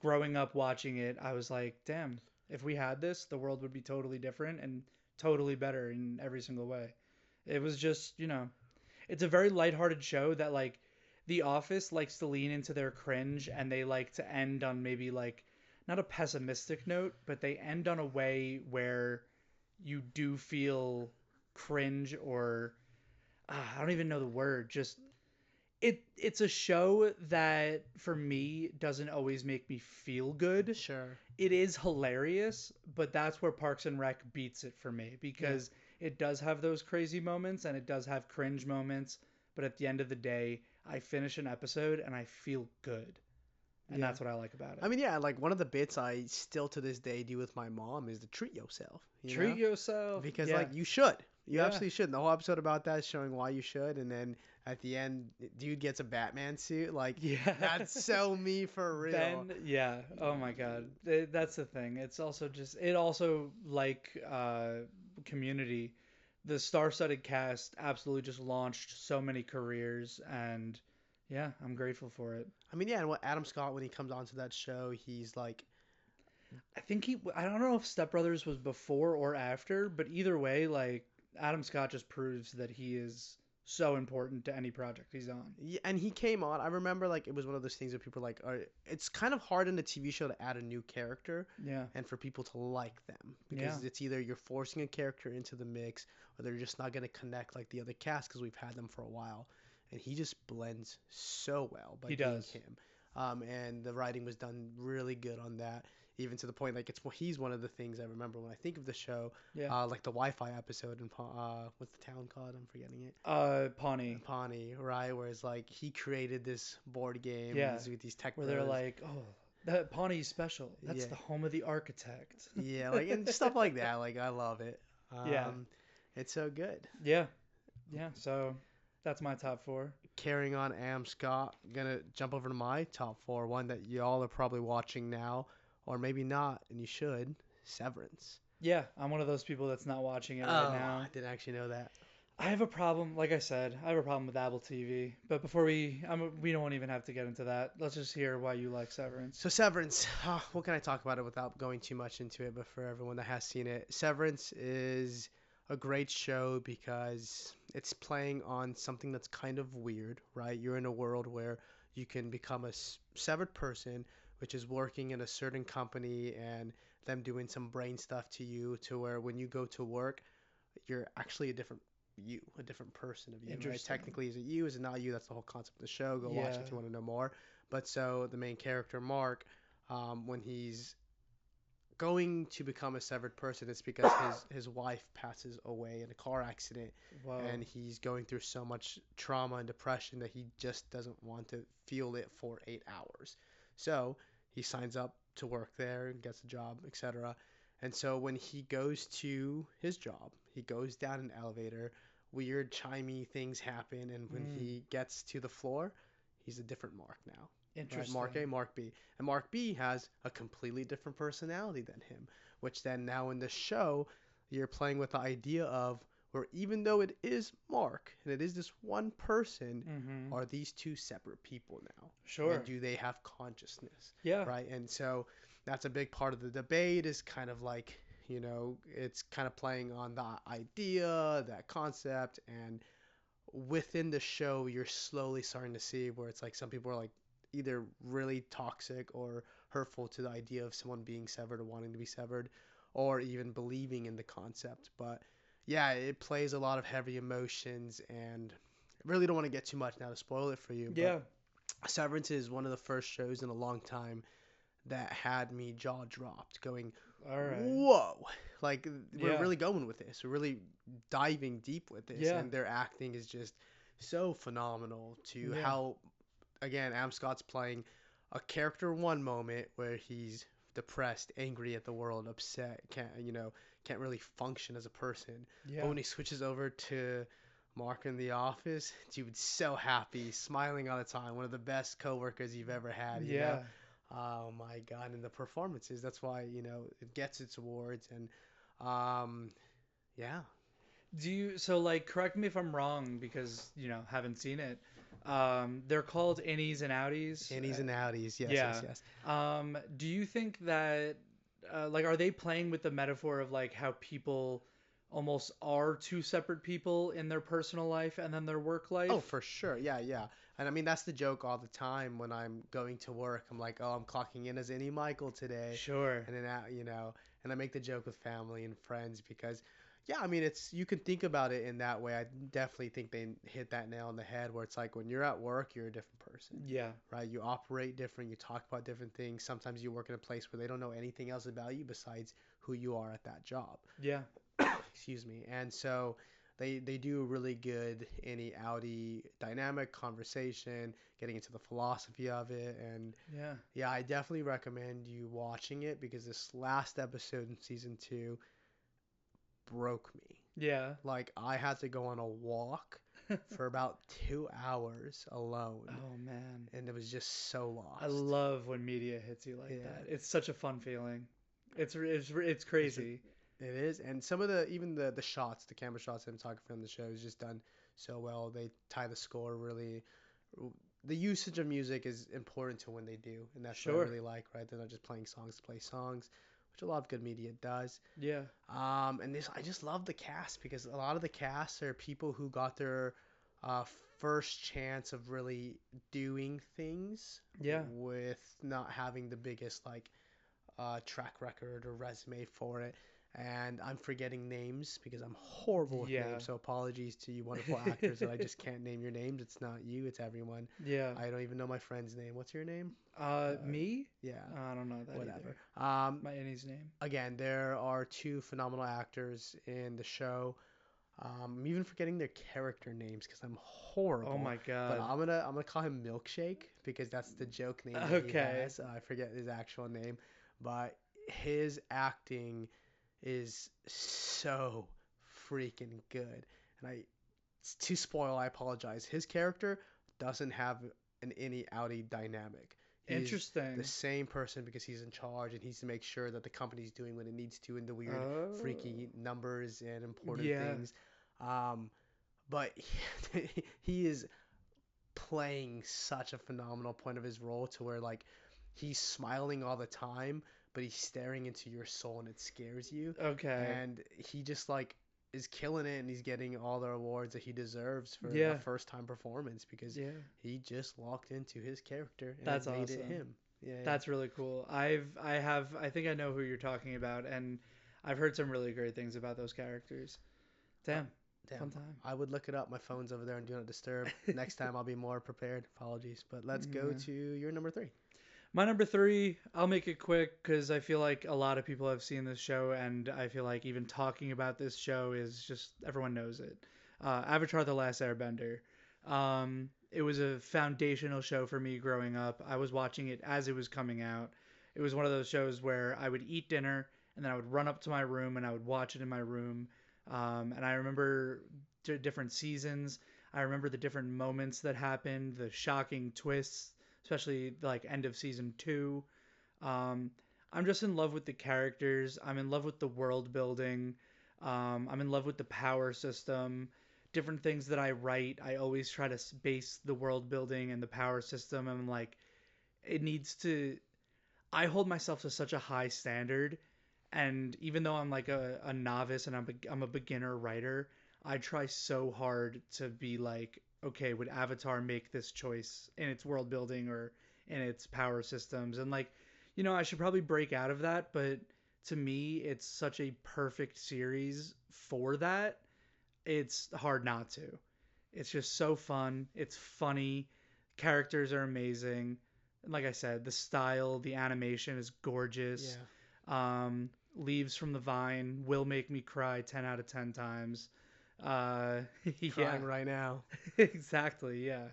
growing up watching it, I was like, damn, if we had this, the world would be totally different and totally better in every single way. It was just, it's a very lighthearted show that like The Office likes to lean into their cringe, and they like to end on maybe like not a pessimistic note, but they end on a way where you do feel cringe or I don't even know the word. Just it's a show that for me doesn't always make me feel good. Sure. It is hilarious, but that's where Parks and Rec beats it for me Yeah. because it does have those crazy moments and it does have cringe moments, but at the end of the day, I finish an episode and I feel good. And Yeah. that's what I like about I it. mean, yeah, like one of the bits I still to this day do with my mom is to treat yourself, you Treat know? yourself. Because Yeah. like you should. You Yeah. absolutely should. And the whole episode about that is showing why you should, and then at the end, dude gets a Batman suit. Like Yeah. that's so me for real. Ben, yeah. Oh my God. That's the thing. It's also just it also like Community, the star-studded cast absolutely just launched so many careers, and yeah, I'm grateful for it. I mean, yeah, and what Adam Scott when he comes onto that show, he's like, I don't know if Step Brothers was before or after, but either way, like Adam Scott just proves that he is so important to any project he's on. yeah, and he came on. I remember like it was one of those things where people were like, it's kind of hard in a TV show to add a new character Yeah. and for people to like them Yeah. because it's either you're forcing a character into the mix or they're just not going to connect like the other cast because we've had them for a while. And he just blends so well by He being does. him. And the writing was done really good on that, even to the point like he's one of the things I remember when I think of the show, Yeah. like the Wi-Fi episode in what's the town called? I'm forgetting it. Pawnee. Pawnee, right? Where it's like he created this board game Yeah. with these tech Where they're bros. like, oh, that Pawnee's special. That's Yeah, the home of the architect. yeah, like and stuff like that. Like I love it. Yeah. Um, It's so good. Yeah, yeah. So that's my top four. Carrying on Am Scott, gonna jump over to my top four, one that y'all are probably watching now, or maybe not, and you should. Severance. Yeah, I'm one of those people that's not watching it right Oh, I now. didn't actually know that. I have a problem, like I said, I have a problem with Apple TV. But before we don't even have to get into that. Let's just hear why you like Severance. So Severance, what can I talk about it without going too much into it? But for everyone that has seen it, Severance is a great show because it's playing on something that's kind of weird, right? You're in a world where you can become a severed person, which is working in a certain company and them doing some brain stuff to you, to where when you go to work, you're actually a different you, a different person of you, right? Interesting. Technically, is it you? Is it not you? That's the whole concept of the show. Go watch it Yeah. if you want to know more. But so the main character, Mark, when he's going to become a severed person, it's because his wife passes away in a car accident, Whoa. and he's going through so much trauma and depression that he just doesn't want to feel it for 8 hours. So he signs up to work there and gets a job, etc. And so when he goes to his job, he goes down an elevator, weird chimey things happen, and when Mm, he gets to the floor, he's a different Mark now. Right, Mark A, interesting. Mark B. And Mark B has a completely different personality than him, which then now in the show, you're playing with the idea of where even though it is Mark and it is this one person, Mm-hmm. are these two separate people now? And Sure. do they have consciousness? Yeah. Right? And so that's a big part of the debate is kind of like, it's kind of playing on the idea, that concept, and within the show, you're slowly starting to see where it's like some people are like either really toxic or hurtful to the idea of someone being severed or wanting to be severed, or even believing in the concept. But yeah, it plays a lot of heavy emotions, and I really don't want to get too much now to spoil it for you. But Yeah. Severance is one of the first shows in a long time that had me jaw dropped, going, All right. whoa, like we're Yeah. really going with this. We're really diving deep with this, Yeah. and their acting is just so phenomenal to Yeah. how, again, Am Scott's playing a character one moment where he's depressed, angry at the world, upset, can't really function as a person. But Yeah. when he switches over to Mark in the office, dude, so happy, smiling all the time, one of the best coworkers you've ever had. Yeah. Oh my God, and the performances, that's why, it gets its awards and um yeah, Do you so like correct me if I'm wrong because haven't seen it. They're called innies and outies. innies and outies. Yes, yes, Yeah. yes. Do you think that like are they playing with the metaphor of like how people almost are two separate people in their personal life and then their work Oh, life? for sure. Yeah, yeah. And I mean, that's the joke all the time when I'm going to work. I'm like, oh, I'm clocking in as any Michael today. Sure. And then, and I make the joke with family and friends because, yeah, I mean, you can think about it in that way. I definitely think they hit that nail on the head where it's like when you're at work, you're a different person, Yeah. right? You operate different, you talk about different things. Sometimes you work in a place where they don't know anything else about you besides who you are at that job. Yeah. Excuse me. And so they do a really good any outie dynamic conversation, getting into the philosophy of it, and Yeah. yeah, I definitely recommend you watching it because this last episode in season 2 broke me. Yeah. Like I had to go on a walk for about 2 hours alone, Oh man. and it was just so I lost. love when media hits you like Yeah, that. It's such a fun feeling. It's it's crazy. It is, and some of the even the shots, the camera shots, cinematography on the show is just done so well. They tie the score really. The usage of music is important to when they do, and that's what I Sure. really like. Right, they're not just playing songs to play songs, which a lot of good media does. Yeah. And this I just love the cast because a lot of the cast are people who got their uh, first chance of really doing things Yeah. with not having the biggest like track record or resume for it. And I'm forgetting names because I'm horrible with Yeah. names. So apologies to you wonderful actors that I just can't name your names. It's not you, it's everyone. Yeah. I don't even know my friend's name. What's your name? Me? Yeah, I don't know that either. whatever. My Annie's name. Again, there are two phenomenal actors in the show. I'm even forgetting their character names because I'm Oh horrible. my But God. I'm gonna call him Milkshake because that's the joke name that he Okay. has. I forget his actual name, but his acting is so freaking good. And to spoil, I apologize. His character doesn't have an innie outie dynamic. He's the Interesting. same person because he's in charge and he's to make sure that the company's doing what it needs to in the weird, Oh. freaky numbers and important Yeah. things. Um, but he is playing such a phenomenal point of his role to where like he's smiling all the time, but he's staring into your soul and it scares you. Okay. And he just like is killing it and he's getting all the awards that he deserves for a Yeah. first time performance because Yeah. he just walked into his character and That's it made it awesome. him. Yeah, yeah. That's really cool. I think I know who you're talking about, and I've heard some really great things about those characters. Uh, Damn. Fun Damn. time. I would look it up. My phone's over there and do not disturb. Next time I'll be more prepared. Apologies. But let's go Yeah. to your number three. My number three, I'll make it quick because I feel like a lot of people have seen this show, and I feel like even talking about this show is just everyone knows it. Avatar: The Last Airbender. It was a foundational show for me growing up. I was watching it as it was coming out. It was one of those shows where I would eat dinner and then I would run up to my room and I would watch it in my room. And I remember different seasons. I remember the different moments that happened, the shocking twists, especially like end of season two. Um, I'm just in love with the characters. I'm in love with the world building. I'm in love with the power system. Different things that I write, I always try to base the world building and the power system. I'm like, it needs to. I hold myself to such a high standard, and even though I'm like a novice and I'm a beginner writer, I try so hard to be like, okay, would Avatar make this choice in its world building or in its power systems? And like, I should probably break out of that, but to me, it's such a perfect series for that. It's hard not to. It's just so fun. It's funny. Characters are amazing. And like I said, the style, the animation is gorgeous. Yeah. Leaves from the Vine will make me cry 10 out of 10 times. Yeah, Crying right now. exactly. Yeah.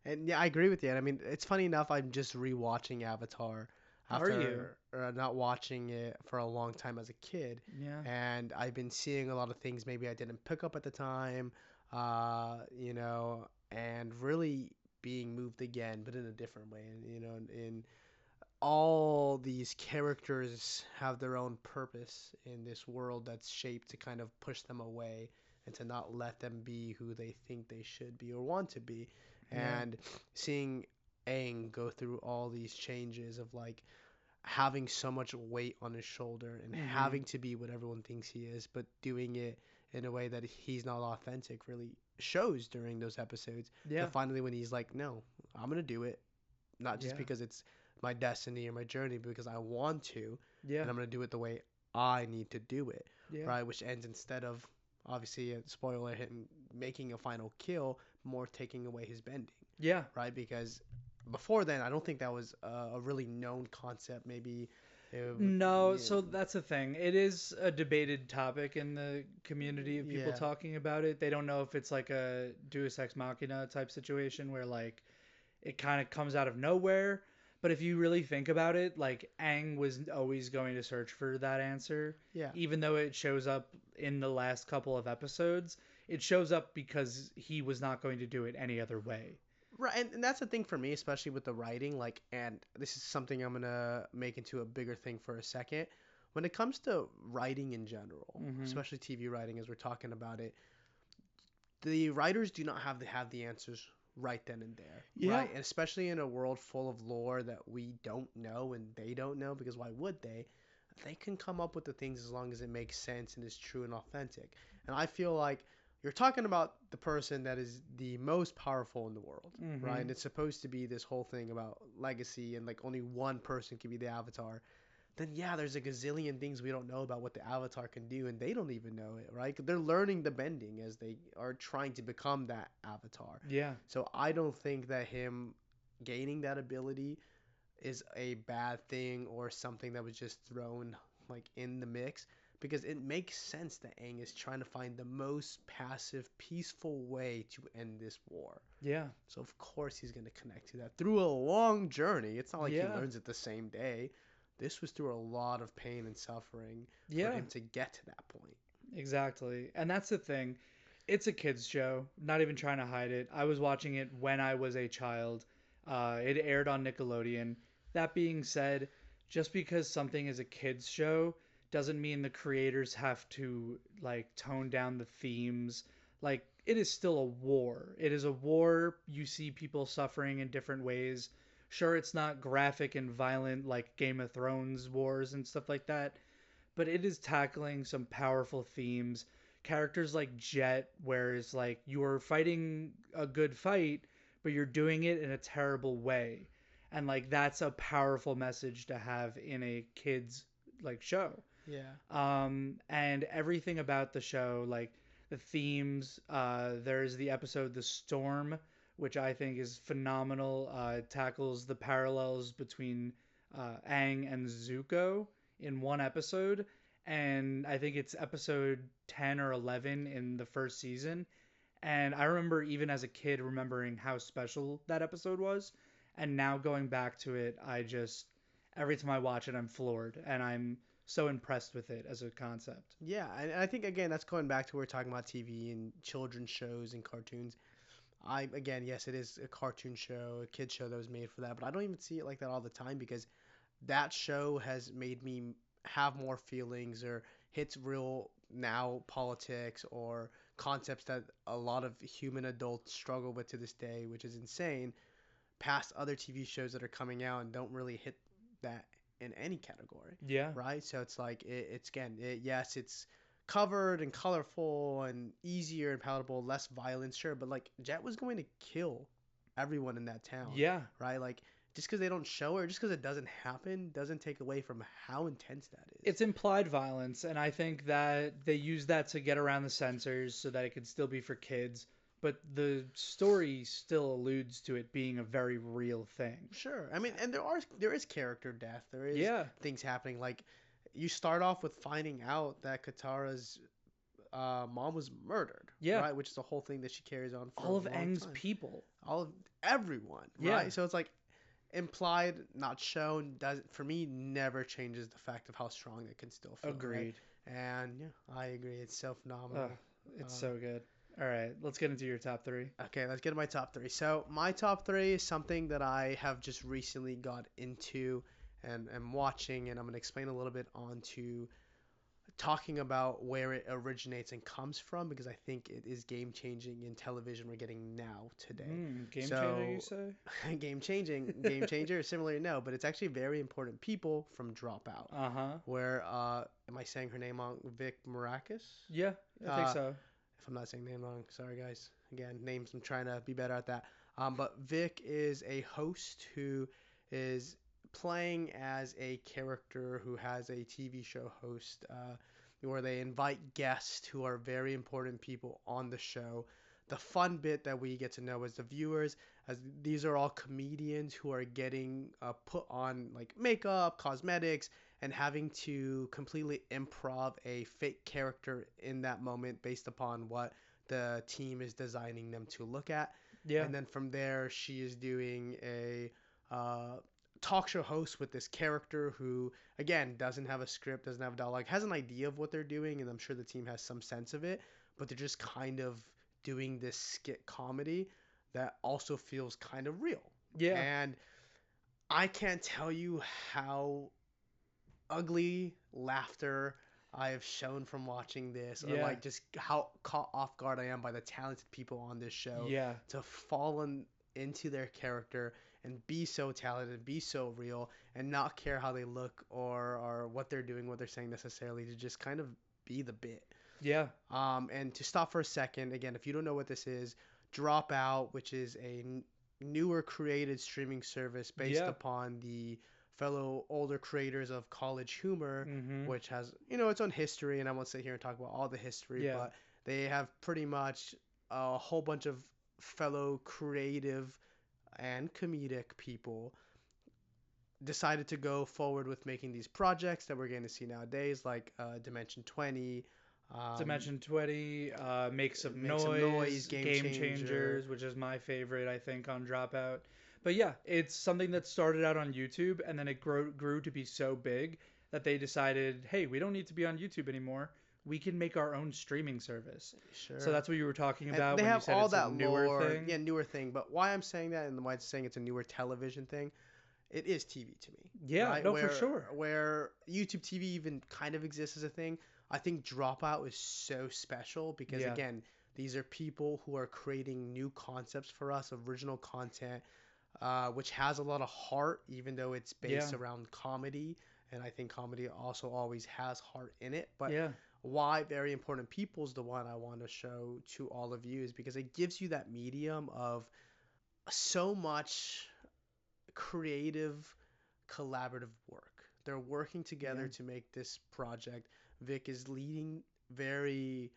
And yeah, I agree with you. And I mean, it's funny enough, I'm just rewatching Avatar Are you? after not watching it for a long time as a kid. Yeah. And I've been seeing a lot of things maybe I didn't pick up at the time, and really being moved again, but in a different way. And, in all these characters have their own purpose in this world that's shaped to kind of push them away and to not let them be who they think they should be or want to be. Yeah. And seeing Aang go through all these changes of like having so much weight on his shoulder and Mm-hmm. having to be what everyone thinks he is, but doing it in a way that he's not authentic really shows during those episodes. To Yeah. finally, when he's like, no, I'm going to do it, not just Yeah. because it's my destiny or my journey, but because I want to, Yeah. and I'm going to do it the way I need to do it, Yeah. right? Which ends instead of obviously a spoiler him making a final kill, more taking away his bending, Yeah. right? Because before then, I don't think that was a really known concept. Maybe, it, No, yeah, so that's the thing. It is a debated topic in the community of people yeah, talking about it. They don't know if it's like a Deus Ex Machina type situation where like it kind of comes out of nowhere. But if you really think about it, like Aang was always going to search for that answer, yeah. even though it shows up in the last couple of episodes. It shows up because he was not going to do it any other way. Right, and that's the thing for me, especially with the writing. Like, and this is something I'm gonna make into a bigger thing for a second. When it comes to writing in general, Mm-hmm. especially TV writing, as we're talking about it, the writers do not have the answers right then and there, Yeah. right? And especially in a world full of lore that we don't know and they don't know, because why would they? They can come up with the things as long as it makes sense and is true and authentic. And I feel like you're talking about the person that is the most powerful in the world, right? Mm-hmm. And it's supposed to be this whole thing about legacy and like only one person can be the avatar. Then yeah, there's a gazillion things we don't know about what the avatar can do, and they don't even know it, right? 'Cause they're learning the bending as they are trying to become that avatar. Yeah. So I don't think that him gaining that ability is a bad thing or something that was just thrown like in the mix, because it makes sense that Aang is trying to find the most passive, peaceful way to end this war. Yeah. So of course he's going to connect to that through a long journey. It's not like he Yeah. learns it the same day. This was through a lot of pain and suffering for Yeah. him to get to that point. Exactly. And that's the thing. It's a kids show, not even trying to hide it. I was watching it when I was a child. It aired on Nickelodeon. That being said, just because something is a kids show doesn't mean the creators have to like tone down the themes. Like it is still a war. It is a war. You see people suffering in different ways. Sure, it's not graphic and violent like Game of Thrones wars and stuff like that, but it is tackling some powerful themes. Characters like Jet, where it's like you're fighting a good fight, but you're doing it in a terrible way. And like that's a powerful message to have in a kids like show. Yeah. And everything about the show, like the themes, there's the episode The Storm, which I think is phenomenal. It tackles the parallels between Aang and Zuko in one episode, and I think it's episode 10 or 11 in the first season. And I remember even as a kid remembering how special that episode was, and now going back to it, I just every time I watch it, I'm floored, and I'm so impressed with it as a concept. Yeah, and I think again that's going back to we're talking about TV and children's shows and cartoons. I again, yes, it is a cartoon show, a kid show that was made for that, but I don't even see it like that all the time because that show has made me have more feelings or hits real now politics or concepts that a lot of human adults struggle with to this day, which is insane, past other TV shows that are coming out and don't really hit that in any category, Yeah. right? So it's like it's again, yes, it's covered and colorful and easier and palatable, less violence, sure, but like Jet was going to kill everyone in that town, Yeah. right? Like just because they don't show it, or just because it doesn't happen, doesn't take away from how intense that is. It's implied violence, and I think that they use that to get around the censors so that it could still be for kids. But the story still alludes to it being a very real thing. Sure. I mean, and there is character death. There is Yeah. things happening. Like you start off with finding out that Katara's mom was murdered, Yeah. right? Which is the whole thing that she carries on for All of a long Aang's time. people. All of everyone, Yeah. right? So it's like implied, not shown. Does for me never changes the fact of how strong it can still feel. Right? Agreed. And yeah, I agree. It's so phenomenal. Oh, it's Um, so good. All right, let's get into your top three. Okay, let's get to my top three. So my top three is something that I have just recently got into and am watching, and I'm gonna explain a little bit onto talking about where it originates and comes from because I think it is game changing in television we're getting now today. Game So changer, you say? game changer, similarly no, but it's actually very important people from Dropout. Uh huh. Where am I saying her name wrong? Vic Maracus? Yeah, I think Uh, so. if I'm not saying the name wrong. Sorry, guys. Again, names. I'm trying to be better at that. But Vic is a host who is playing as a character who has a TV show host where they invite guests who are very important people on the show. The fun bit that we get to know as the viewers, as these are all comedians who are getting put on like makeup, cosmetics, and having to completely improv a fake character in that moment based upon what the team is designing them to look at. Yeah. And then from there, she is doing a talk show host with this character who, again, doesn't have a script, doesn't have a dialogue, has an idea of what they're doing, and I'm sure the team has some sense of it, but they're just kind of doing this skit comedy that also feels kind of real. Yeah. And I can't tell you how ugly laughter I have shown from watching this, or Yeah. like just how caught off guard I am by the talented people on this show Yeah. to fall into their character and be so talented, be so real, and not care how they look or what they're doing, what they're saying necessarily, to just kind of be the bit. Yeah. And to stop for a second, again, if you don't know what this is, Dropout, which is a newer created streaming service based Yeah. upon the fellow older creators of College Humor, Mm-hmm. which has its own history, and I won't sit here and talk about all the history, Yeah. but they have pretty much a whole bunch of fellow creative and comedic people decided to go forward with making these projects that we're going to see nowadays, like Dimension 20. Dimension 20, Make Some Make Some Noise, Noise, Game Game Changer. Changers, which is my favorite, I think, on Dropout. But yeah, it's something that started out on YouTube, and then it grew to be so big that they decided, hey, we don't need to be on YouTube anymore. we can make our own streaming service. So Sure. that's what you were talking And about they when you have said all it's a that newer lore, thing. yeah, newer thing. But why I'm saying that and why I'm saying it's a newer television thing, it is TV to me, Yeah, right? no, for sure. Where YouTube TV even kind of exists as a thing. I think Dropout is so special because Yeah. again, these are people who are creating new concepts for us, original content, which has a lot of heart, even though it's Yeah. based around comedy. And I think comedy also always has heart in it. But Yeah. why Very Important People is the one I want to show to all of you is because it gives you that medium of so much creative, collaborative work. They're working Yeah. together to make this project. Vic is leading very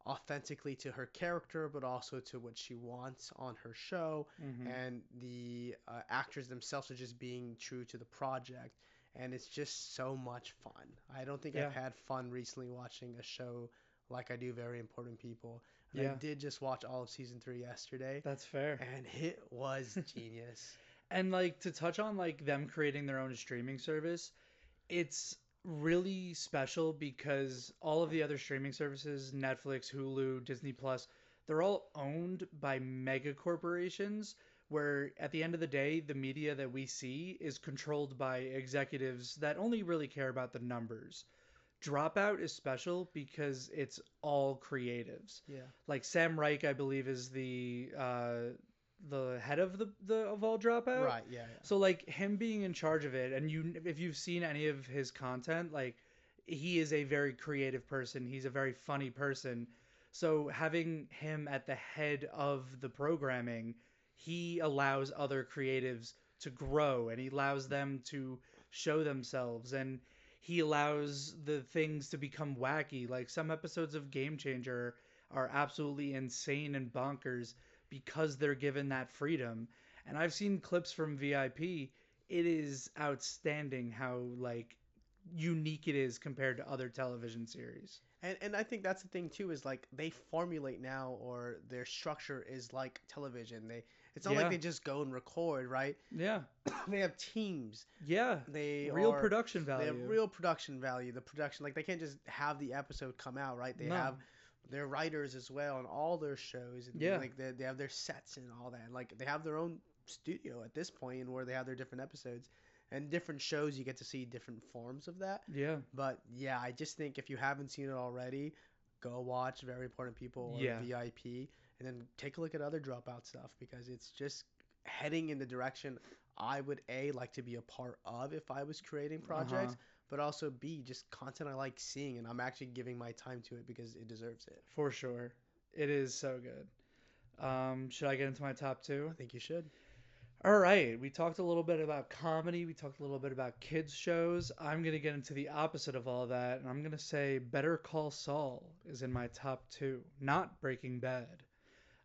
authentically to her character, but also to what she wants on her show. Mhm. And the actors themselves are just being true to the project. And it's just so much fun. I don't think I've Yeah. had fun recently watching a show like I do Very Important People. And I Yeah. did just watch all of season 3 yesterday, That's fair. and it was genius. And like to touch on like them creating their own streaming service, it's really special because all of the other streaming services, Netflix, Hulu, Disney Plus, they're all owned by mega corporations where at the end of the day, the media that we see is controlled by executives that only really care about the numbers. Dropout is special because it's all creatives. Yeah. Like Sam Reich, I believe, is the head of the of all Dropout. Right, yeah, yeah. So like him being in charge of it, and you if you've seen any of his content, like he is a very creative person. He's a very funny person. So having him at the head of the programming, he allows other creatives to grow and he allows them to show themselves and he allows the things to become wacky. Like some episodes of Game Changer are absolutely insane and bonkers because they're given that freedom. And I've seen clips from VIP. It is outstanding how like unique it is compared to other television series. And I think that's the thing too is like they formulate now or their structure is like television. It's not like Yeah. they just go and record, right? Yeah. They have teams. Yeah. They Real are production they have value. real production value. The production, like they can't just have the episode come out, right? They No. have their writers as well on all their shows and Yeah. like they have their sets and all that. And like they have their own studio at this point and where they have their different episodes and different shows you get to see different forms of that. Yeah. But yeah, I just think if you haven't seen it already, go watch Very Important People or Yeah. VIP and then take a look at other Dropout stuff because it's just heading in the direction I would A like to be a part of if I was creating Uh-huh. projects, but also B just content I like seeing and I'm actually giving my time to it because it deserves it. For sure. It is so good. Should I get into my top I two? think you should. All right, we talked a little bit about comedy, we talked a little bit about kids shows. I'm going to get into the opposite of all that, and I'm going to say Better Call Saul is in my top two, not Breaking Bad.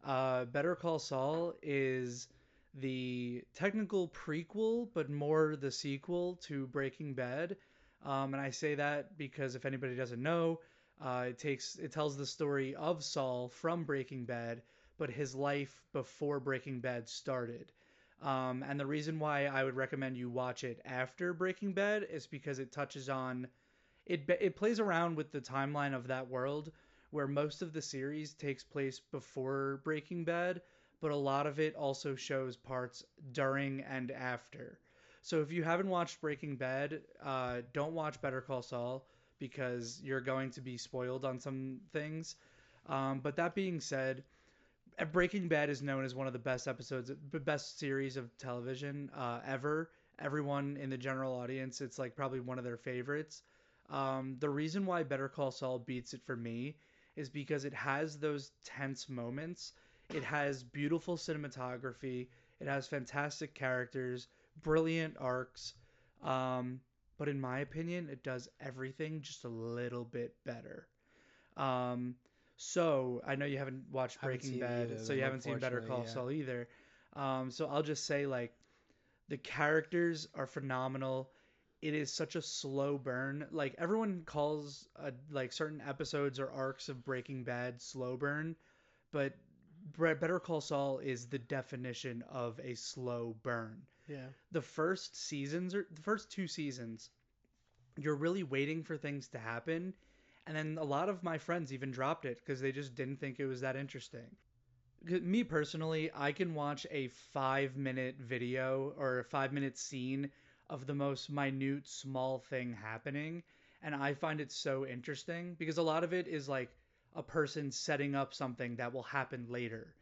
Better Call Saul is the technical prequel, but more the sequel to Breaking Bad. And I say that because if anybody doesn't know, it tells the story of Saul from Breaking Bad, but his life before Breaking Bad started. And the reason why I would recommend you watch it after Breaking Bad is because it touches on it plays around with the timeline of that world where most of the series takes place before Breaking Bad, but a lot of it also shows parts during and after. So if you haven't watched Breaking Bad, don't watch Better Call Saul because you're going to be spoiled on some things. But that being said, Breaking Bad is known as one of the best episodes, the best series of television ever. Everyone in the general audience, it's like probably one of their favorites. The reason why Better Call Saul beats it for me is because it has those tense moments. It has beautiful cinematography. It has fantastic characters, brilliant arcs. Um, but in my opinion, it does everything just a little bit better. Um, so I know you haven't watched Haven't Breaking seen Bad, either of so you them, haven't seen Better unfortunately. Call Yeah. Saul either. So I'll just say like the characters are phenomenal. It is such a slow burn. Like everyone calls like certain episodes or arcs of Breaking Bad slow burn, but Better Call Saul is the definition of a slow burn. Yeah. The first two seasons, you're really waiting for things to happen And then a lot of my friends even dropped it because they just didn't think it was that interesting. Me personally, I can watch a 5 minute video or a 5 minute scene of the most minute, small thing happening. And I find it so interesting because a lot of it is like a person setting up something that will happen later.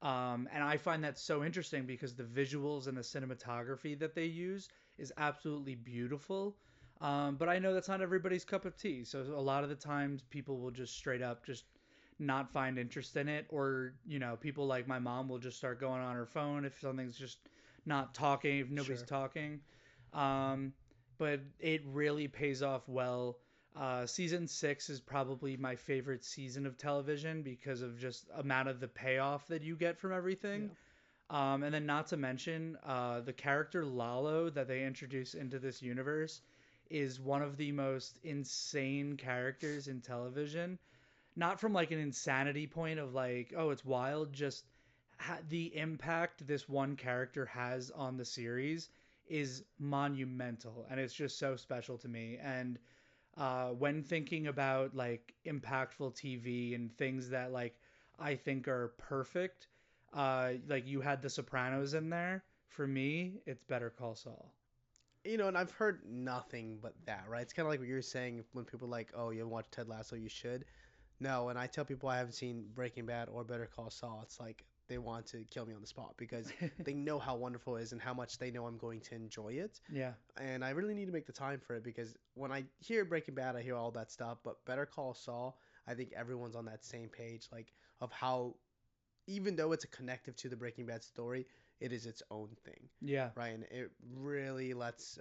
And I find that so interesting because the visuals and the cinematography that they use is absolutely beautiful. But I know that's not everybody's cup of tea. So a lot of the times people will just straight up just not find interest in it, or people like my mom will just start going on her phone if something's just not talking, if nobody's Sure. talking. um, but it really pays off well. Season 6 is probably my favorite season of television because of just amount of the payoff that you get from everything. Yeah. And then not to mention the character Lalo that they introduce into this universe is one of the most insane characters in television, not from like an insanity point of like, oh, it's wild, just the impact this one character has on the series is monumental, and it's just so special to me. And when thinking about like impactful TV and things that like I think are perfect, like you had The Sopranos in there. For me, it's Better Call Saul. And I've heard nothing but that, right? It's kind of like what you're saying when people are like, oh, you haven't watched Ted Lasso, you should. No, and I tell people I haven't seen Breaking Bad or Better Call Saul, it's like they want to kill me on the spot because they know how wonderful it is and how much they know I'm going to enjoy it. Yeah, And I really need to make the time for it because when I hear Breaking Bad, I hear all that stuff, but Better Call Saul, I think everyone's on that same page, like of how even though it's a connective to the Breaking Bad story, it is its own thing, yeah, right? And it really lets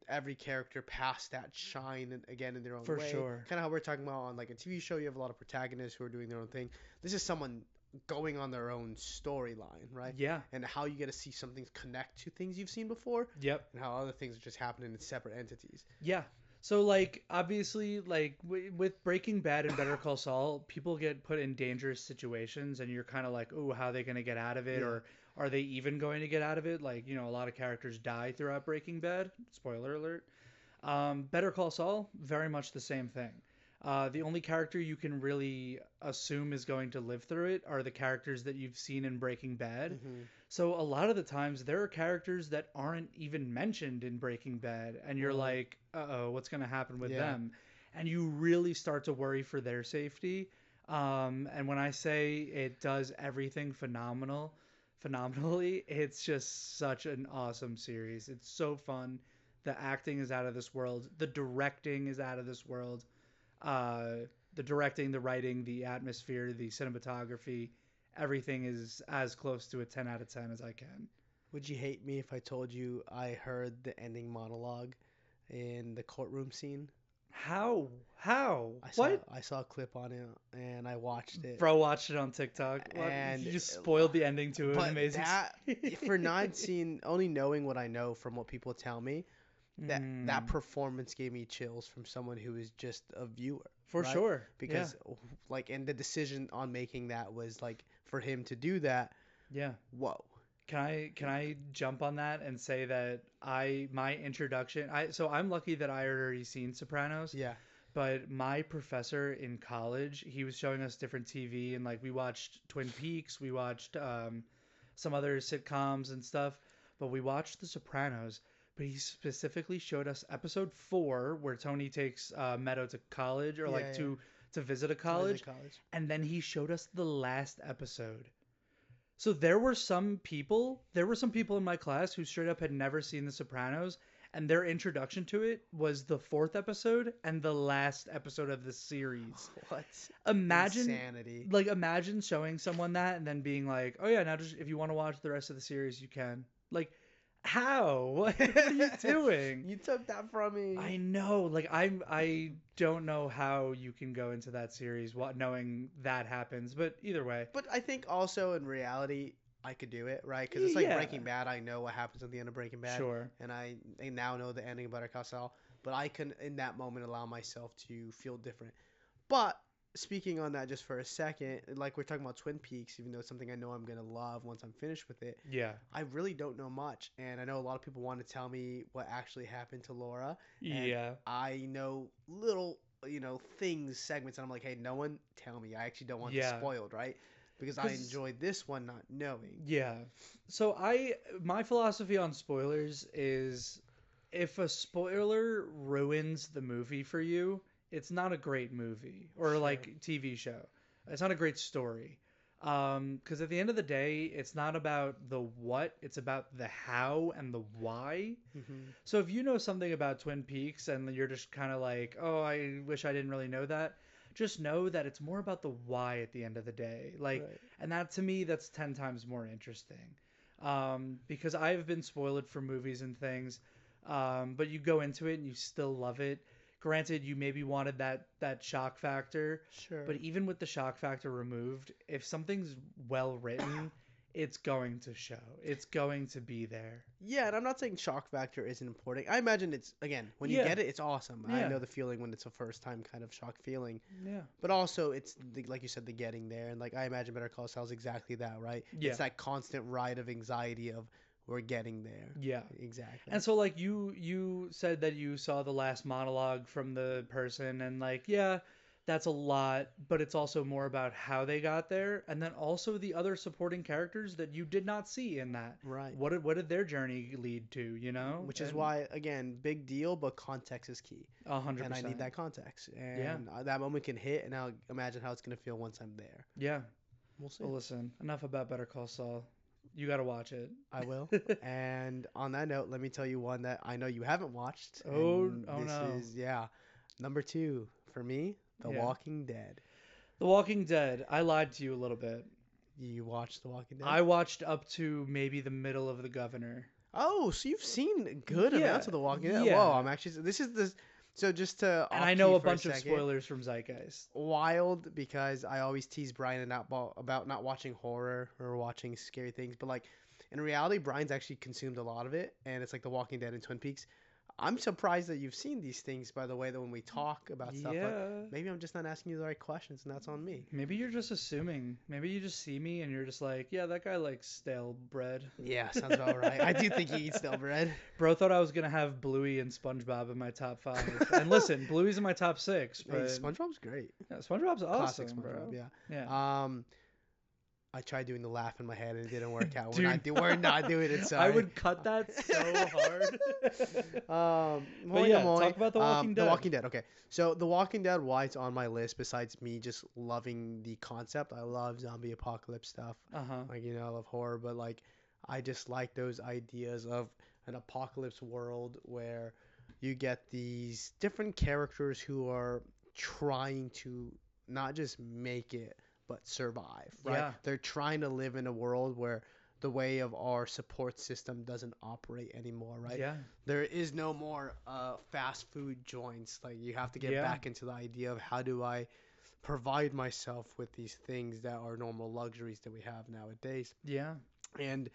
every character pass that shine again in their own for way. sure. Kind of how we're talking about on like a TV show, you have a lot of protagonists who are doing their own thing. This is someone going on their own storyline, right? Yeah, And how you get to see something connect to things you've seen before, yep. and how other things are just happening in separate entities. Yeah. So like obviously like with Breaking Bad and Better Call Saul, people get put in dangerous situations and you're kind of like, "Oh, how are they going to get out of it, Yeah. or are they even going to get out of it?" Like, a lot of characters die throughout Breaking Bad. Spoiler alert. Better Call Saul, very much the same thing. The only character you can really assume is going to live through it are the characters that you've seen in Breaking Bad. Hmm. So a lot of the times there are characters that aren't even mentioned in Breaking Bad, and you're Right. like, uh-oh, what's going to happen with Yeah. them? And you really start to worry for their safety. And when I say it does everything phenomenally, it's just such an awesome series. It's so fun. The acting is out of this world. The directing is out of this world. The directing, the writing, the atmosphere, the cinematography, everything is as close to a 10 out of 10 as I can. Would you hate me if I told you I heard the ending monologue in the courtroom scene? How? How? I saw What? I saw a clip on it and I watched it. Bro watched it on TikTok. What? And You just spoiled the ending to an but amazing that for series. not seeing only knowing what I know from what people tell me, that Mm, performance gave me chills from someone who is just a viewer, for right? sure. Yeah. Because like and the decision on making that was like for him to do that. Yeah. Whoa. Can I jump on that and say that my introduction, I'm lucky that I had already seen Sopranos. Yeah. But my professor in college, he was showing us different TV, and like we watched Twin Peaks, we watched some other sitcoms and stuff, but we watched The Sopranos. But he specifically showed us episode 4, where Tony takes Meadow to college, or like Yeah, yeah. to visit a To visit college, college. and then he showed us the last episode. So there were some people in my class who straight up had never seen The Sopranos, and their introduction to it was the 4th episode and the last episode of the series. What? Imagine, Insanity. imagine showing someone that and then being like, "Oh yeah, now just if you want to watch the rest of the series, you can." Like, how? What are you doing? You took that from me. I know, like I don't know how you can go into that series knowing that happens, but either way, But I think also in reality, I could do it, right? Because it's like yeah, Breaking Bad. I know what happens at the end of Breaking Bad, sure. and I now know the ending of Better Call Saul. But I can, in that moment, allow myself to feel different. But speaking on that just for a second, like we're talking about Twin Peaks, even though it's something I know I'm gonna love once I'm finished with it, Yeah. I really don't know much, and I know a lot of people want to tell me what actually happened to Laura, and Yeah. I know little things, segments, and I'm like, hey, no one tell me. I actually don't want this Yeah. spoiled, right? Because I 'Cause enjoyed this one not knowing. yeah. So my philosophy on spoilers is if a spoiler ruins the movie for you, it's not a great movie or Sure. like TV show. It's not a great story. Because at the end of the day, it's not about the what, it's about the how and the why. Hmm. So if you know something about Twin Peaks and you're just kind of like, oh, I wish I didn't really know that, just know that it's more about the why at the end of the day. Like, Right. and that to me, that's 10 times more interesting. Because I've been spoiled for movies and things, but you go into it and you still love it. Granted, you maybe wanted that shock factor, but Sure. even with the shock factor removed, if something's well written, it's going to show. It's going to be there. Yeah, and I'm not saying shock factor isn't important. I imagine it's, again, when you Yeah, get it, it's awesome. I yeah, know the feeling when it's a first time kind of shock feeling. yeah, But also, it's like you said, the getting there, and like I imagine Better Call Saul is exactly that, right? yeah, It's that constant ride of anxiety of we're getting there. yeah. Exactly. And so like you said that you saw the last monologue from the person and like yeah, that's a lot, but it's also more about how they got there and then also the other supporting characters that you did not see in that. Right. What did their journey lead to, you know? Which is And why, again, big deal, but context is key, a hundred and I need percent. that context, Yeah. and that moment can hit, and I'll imagine how it's gonna feel once I'm there. Yeah. We'll see. Well, listen, enough about Better Call Saul. You got to watch it. I will. And on that note, let me tell you one that I know you haven't watched, Oh, and oh this no. is, yeah, number two for me, The Yeah. Walking Dead. The Walking Dead. I lied to you a little bit. You watched The Walking Dead? I watched up to maybe the middle of The Governor. Oh, so you've seen good amounts Yeah, of The Walking Dead. Whoa, yeah. I'm actually, this is this. So just to And I off know key a for a bunch of second, spoilers from Zeitgeist. wild because I always tease Brian and about not watching horror or watching scary things, but like in reality, Brian's actually consumed a lot of it, and it's like The Walking Dead and Twin Peaks. I'm surprised that you've seen these things, by the way, that when we talk about stuff, but Yeah. maybe I'm just not asking you the right questions, and that's on me. Maybe you're just assuming. Maybe you just see me and you're just like, yeah, that guy likes stale bread. Yeah, sounds about right. I do think he eats stale bread. Bro thought I was gonna have Bluey and SpongeBob in my top 5. And listen, Bluey's in my top 6, Hey, but SpongeBob's great. yeah, SpongeBob's Classic awesome, SpongeBob, bro. yeah. Yeah. I tried doing the laugh in my head and it didn't work out. Dude, We're not doing it. I Sorry. would cut that so hard. But yeah, Moly. talk about The Walking The Dead. Walking Dead. Okay, so The Walking Dead. Why it's on my list? Besides me just loving the concept, I love zombie apocalypse stuff. Uh-huh. Like I love horror, but like I just like those ideas of an apocalypse world where you get these different characters who are trying to not just make it but survive, right? Yeah. They're trying to live in a world where the way of our support system doesn't operate anymore, right? Yeah. There is no more fast food joints. Like you have to get Yeah. back into the idea of how do I provide myself with these things that are normal luxuries that we have nowadays. Yeah. And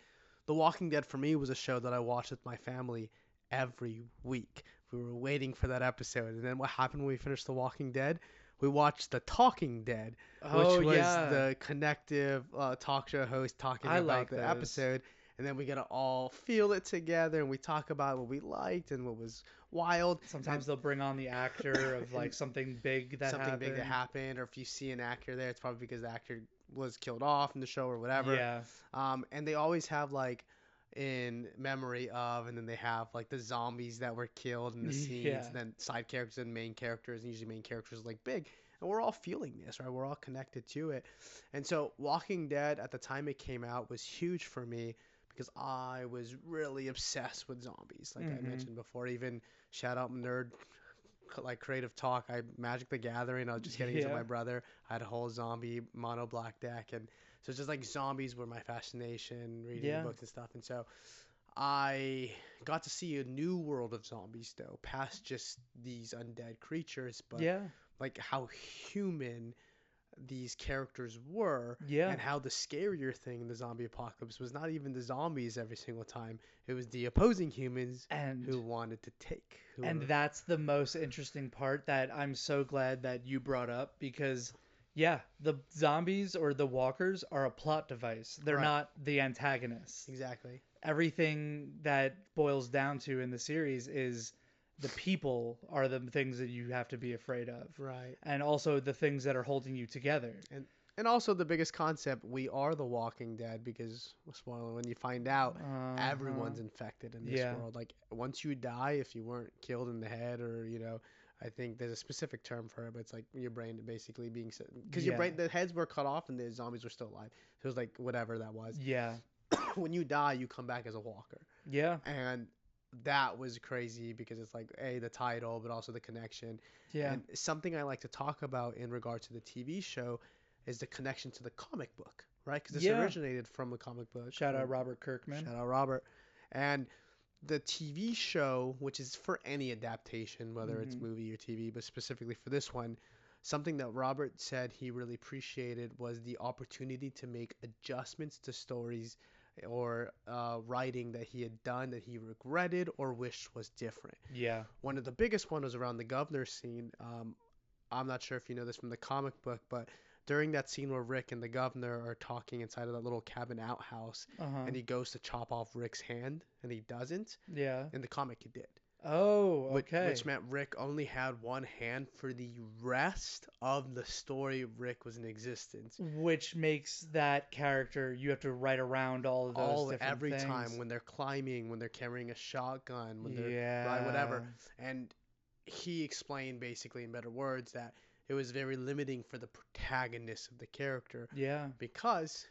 The Walking Dead for me was a show that I watched with my family every week. We were waiting for that episode. And then what happened when we finished The Walking Dead? We watched The Talking Dead, which Oh was yeah. the connective talk show host talking I about like the those. episode. And then we got to all feel it together and we talk about what we liked and what was wild. Sometimes they'll bring on the actor of like something big that Something big that happened. happened, or if you see an actor there, it's probably because the actor was killed off in the show or whatever. Yeah. And they always have like in memory of, and then they have like the zombies that were killed in the scenes, Yeah. and then side characters and main characters, and usually main characters like big. And we're all feeling this, right? We're all connected to it. And so Walking Dead at the time it came out was huge for me because I was really obsessed with zombies. Like I Mhm. mentioned before, even shout out nerd like creative talk. I Magic the Gathering. I was just getting into Yeah. my brother. I had a whole zombie mono black deck, and so it's just like zombies were my fascination, reading Yeah. the books and stuff. And so I got to see a new world of zombies, though, past just these undead creatures, but Yeah. like how human these characters were, Yeah. and how the scarier thing in the zombie apocalypse was not even the zombies every single time. It was the opposing humans And who wanted to take. Who and were, that's the most interesting part that I'm so glad that you brought up because yeah, the zombies or the walkers are a plot device. They're Right. not the antagonists. exactly. Everything that boils down to in the series is the people are the things that you have to be afraid of, Right. and also the things that are holding you together. And also the biggest concept, we are the Walking Dead, because spoiler, when you find out Uh-huh. everyone's infected in this Yeah. world. Like once you die, if you weren't killed in the head, or I think there's a specific term for it, but it's like your brain basically being, because your Yeah. brain, the heads were cut off and the zombies were still alive. So it was like whatever that was. Yeah. When you die, you come back as a walker, Yeah. and that was crazy because it's like the title, but also the connection. Yeah. And something I like to talk about in regard to the TV show is the connection to the comic book, right? Because this Yeah. originated from the comic book. Shout out Robert Kirkman. Shout out Robert. And the TV show, which is for any adaptation, whether it's Hmm. movie or TV, but specifically for this one, something that Robert said he really appreciated was the opportunity to make adjustments to stories or writing that he had done that he regretted or wished was different. Yeah. One of the biggest one was around the governor scene. I'm not sure if you know this from the comic book, but during that scene where Rick and the governor are talking inside of that little cabin outhouse, Uh-huh. and he goes to chop off Rick's hand, and he doesn't. Yeah. In the comic, he did. Oh, Which, okay. which meant Rick only had one hand for the rest of the story. Rick was in existence. Which makes that character, you have to write around all of those different Every things. time when they're climbing, when they're carrying a shotgun, when they're Yeah. whatever. And he explained basically in better words that it was very limiting for the protagonist of the character, Yeah. because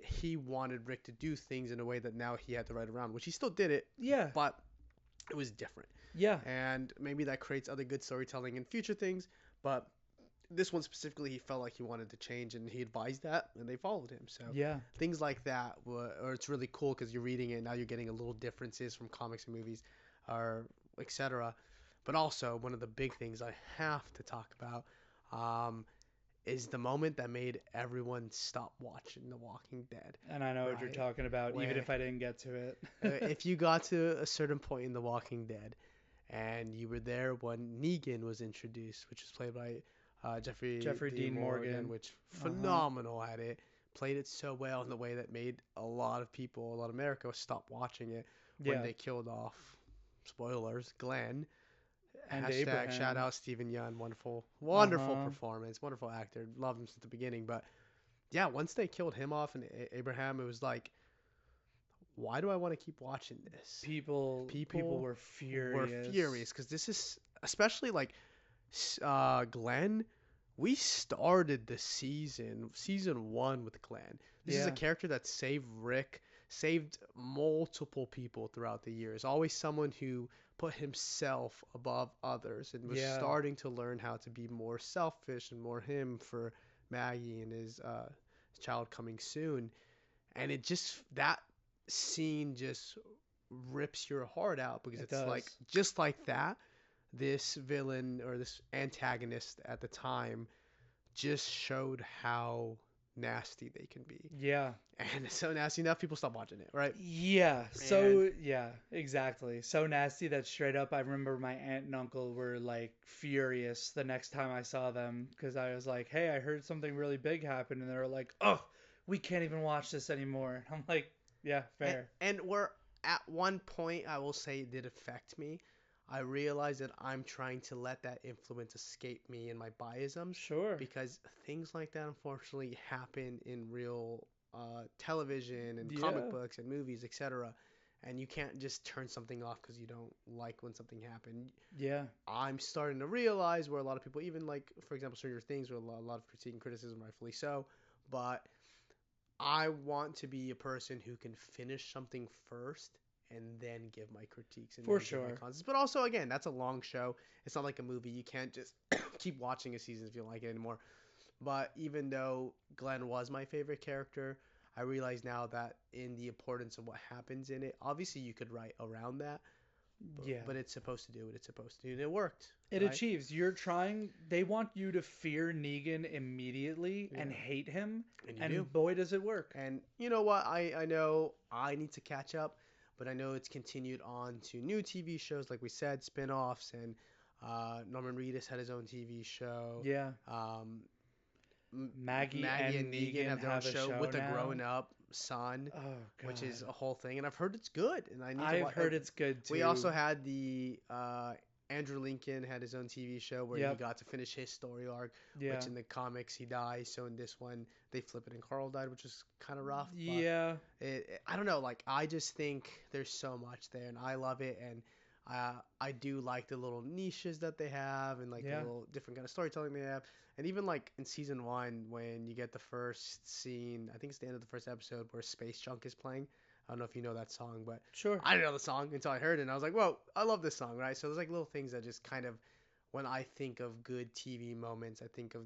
he wanted Rick to do things in a way that now he had to write around, which he still did it, Yeah. but it was different. Yeah. And maybe that creates other good storytelling in future things, but this one specifically, he felt like he wanted to change, and he advised that, and they followed him. So Yeah. things like that, or it's really cool because you're reading it and now you're getting a little differences from comics and movies, or etc. But also, one of the big things I have to talk about is the moment that made everyone stop watching The Walking Dead. And I know what you're Right. talking about, even Where if I didn't get to it. if you got to a certain point in The Walking Dead, and you were there when Negan was introduced, which was played by Jeffrey Dean Morgan. which Uh-huh. phenomenal at it. Played it so well in the way that made a lot of people, a lot of America, stop watching it when Yeah. they killed off, spoilers, Glenn. And Hashtag Abraham. shout out Stephen Yeun, wonderful Uh-huh. performance, wonderful actor, loved him since the beginning. But yeah, once they killed him off and Abraham, it was like, why do I want to keep watching this? People were furious. Were furious because this is, especially like Glenn. We started the season 1 with Glenn. This is a Yeah. character that saved Rick, saved multiple people throughout the years. Always someone who put himself above others and was Yeah. starting to learn how to be more selfish and more him for Maggie and his child coming soon. And it just, that scene just rips your heart out because It it's like, does. just like that, this villain or this antagonist at the time just showed how nasty they can be. Yeah. And it's so nasty enough people stop watching it, right? Yeah. So yeah, exactly. So nasty that straight up I remember my aunt and uncle were like furious the next time I saw them because I was like, "Hey, I heard something really big happen." And they were like, "Oh, we can't even watch this anymore." I'm like, "Yeah, fair." And we're at one point, I will say, it did affect me. I realized that I'm trying to let that influence escape me and my biasms, Sure. because things like that unfortunately happen in real television and Yeah. comic books and movies, etc. And you can't just turn something off because you don't like when something happened. Yeah. I'm starting to realize where a lot of people, even like, for example, Stranger Things, where a lot of critique and criticism, rightfully so, but I want to be a person who can finish something first and then give my critiques and For then give my sure. concepts. But also, again, that's a long show. It's not like a movie. You can't just keep watching a season if you don't like it anymore. But even though Glenn was my favorite character, I realize now that in the importance of what happens in it, obviously you could write around that. Yeah. But it's supposed to do what it's supposed to do, and it worked. It right? achieves. You're trying. They want you to fear Negan immediately and Yeah. hate him, And you and do. boy does it work. And you know what? I know I need to catch up, but I know it's continued on to new TV shows, like we said, spin-offs, and Norman Reedus had his own TV show. Yeah. Maggie and Negan have their own have a show show with a now. grown-up son, Oh God. which is a whole thing, and I've heard it's good, and I need to I've watch. heard it's good too. We also had the Andrew Lincoln had his own TV show where he Yep. got to finish his story arc, Yeah. which in the comics he dies. So in this one they flip it and Carl died, which is kind of rough. But Yeah. I don't know. Like I just think there's so much there, and I love it. And I do like the little niches that they have, and like the Yeah. little different kind of storytelling they have. And even like in season one, when you get the first scene, I think it's the end of the first episode where Space Junk is playing. I don't know if you know that song, but Sure. I didn't know the song until I heard it, and I was like, "Whoa, I love this song!" Right? So there's like little things that just kind of, when I think of good TV moments, I think of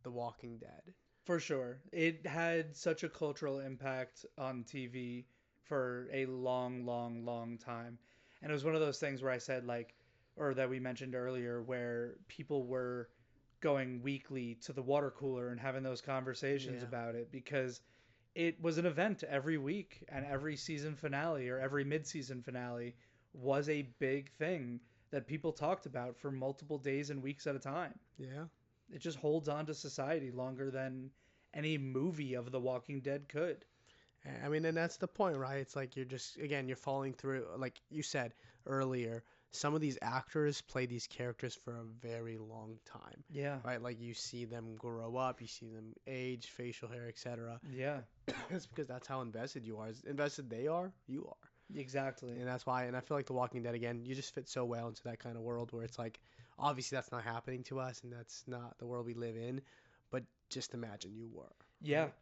The Walking Dead. For sure. It had such a cultural impact on TV for a long, long, long time. And it was one of those things where I said, like, or that we mentioned earlier, where people were going weekly to the water cooler and having those conversations Yeah. about it because it was an event every week, and every season finale or every mid-season finale was a big thing that people talked about for multiple days and weeks at a time. Yeah. It just holds on to society longer than any movie of The Walking Dead could. I mean, and that's the point, right? It's like you're just, again, you're falling through, like you said earlier, some of these actors play these characters for a very long time, Yeah. right? Like you see them grow up, you see them age, facial hair, etc. Yeah. It's because that's how invested you are. As invested they are, you are. Exactly. And that's why, and I feel like The Walking Dead, again, you just fit so well into that kind of world where it's like, obviously that's not happening to us and that's not the world we live in, but just imagine you were. Yeah. Right?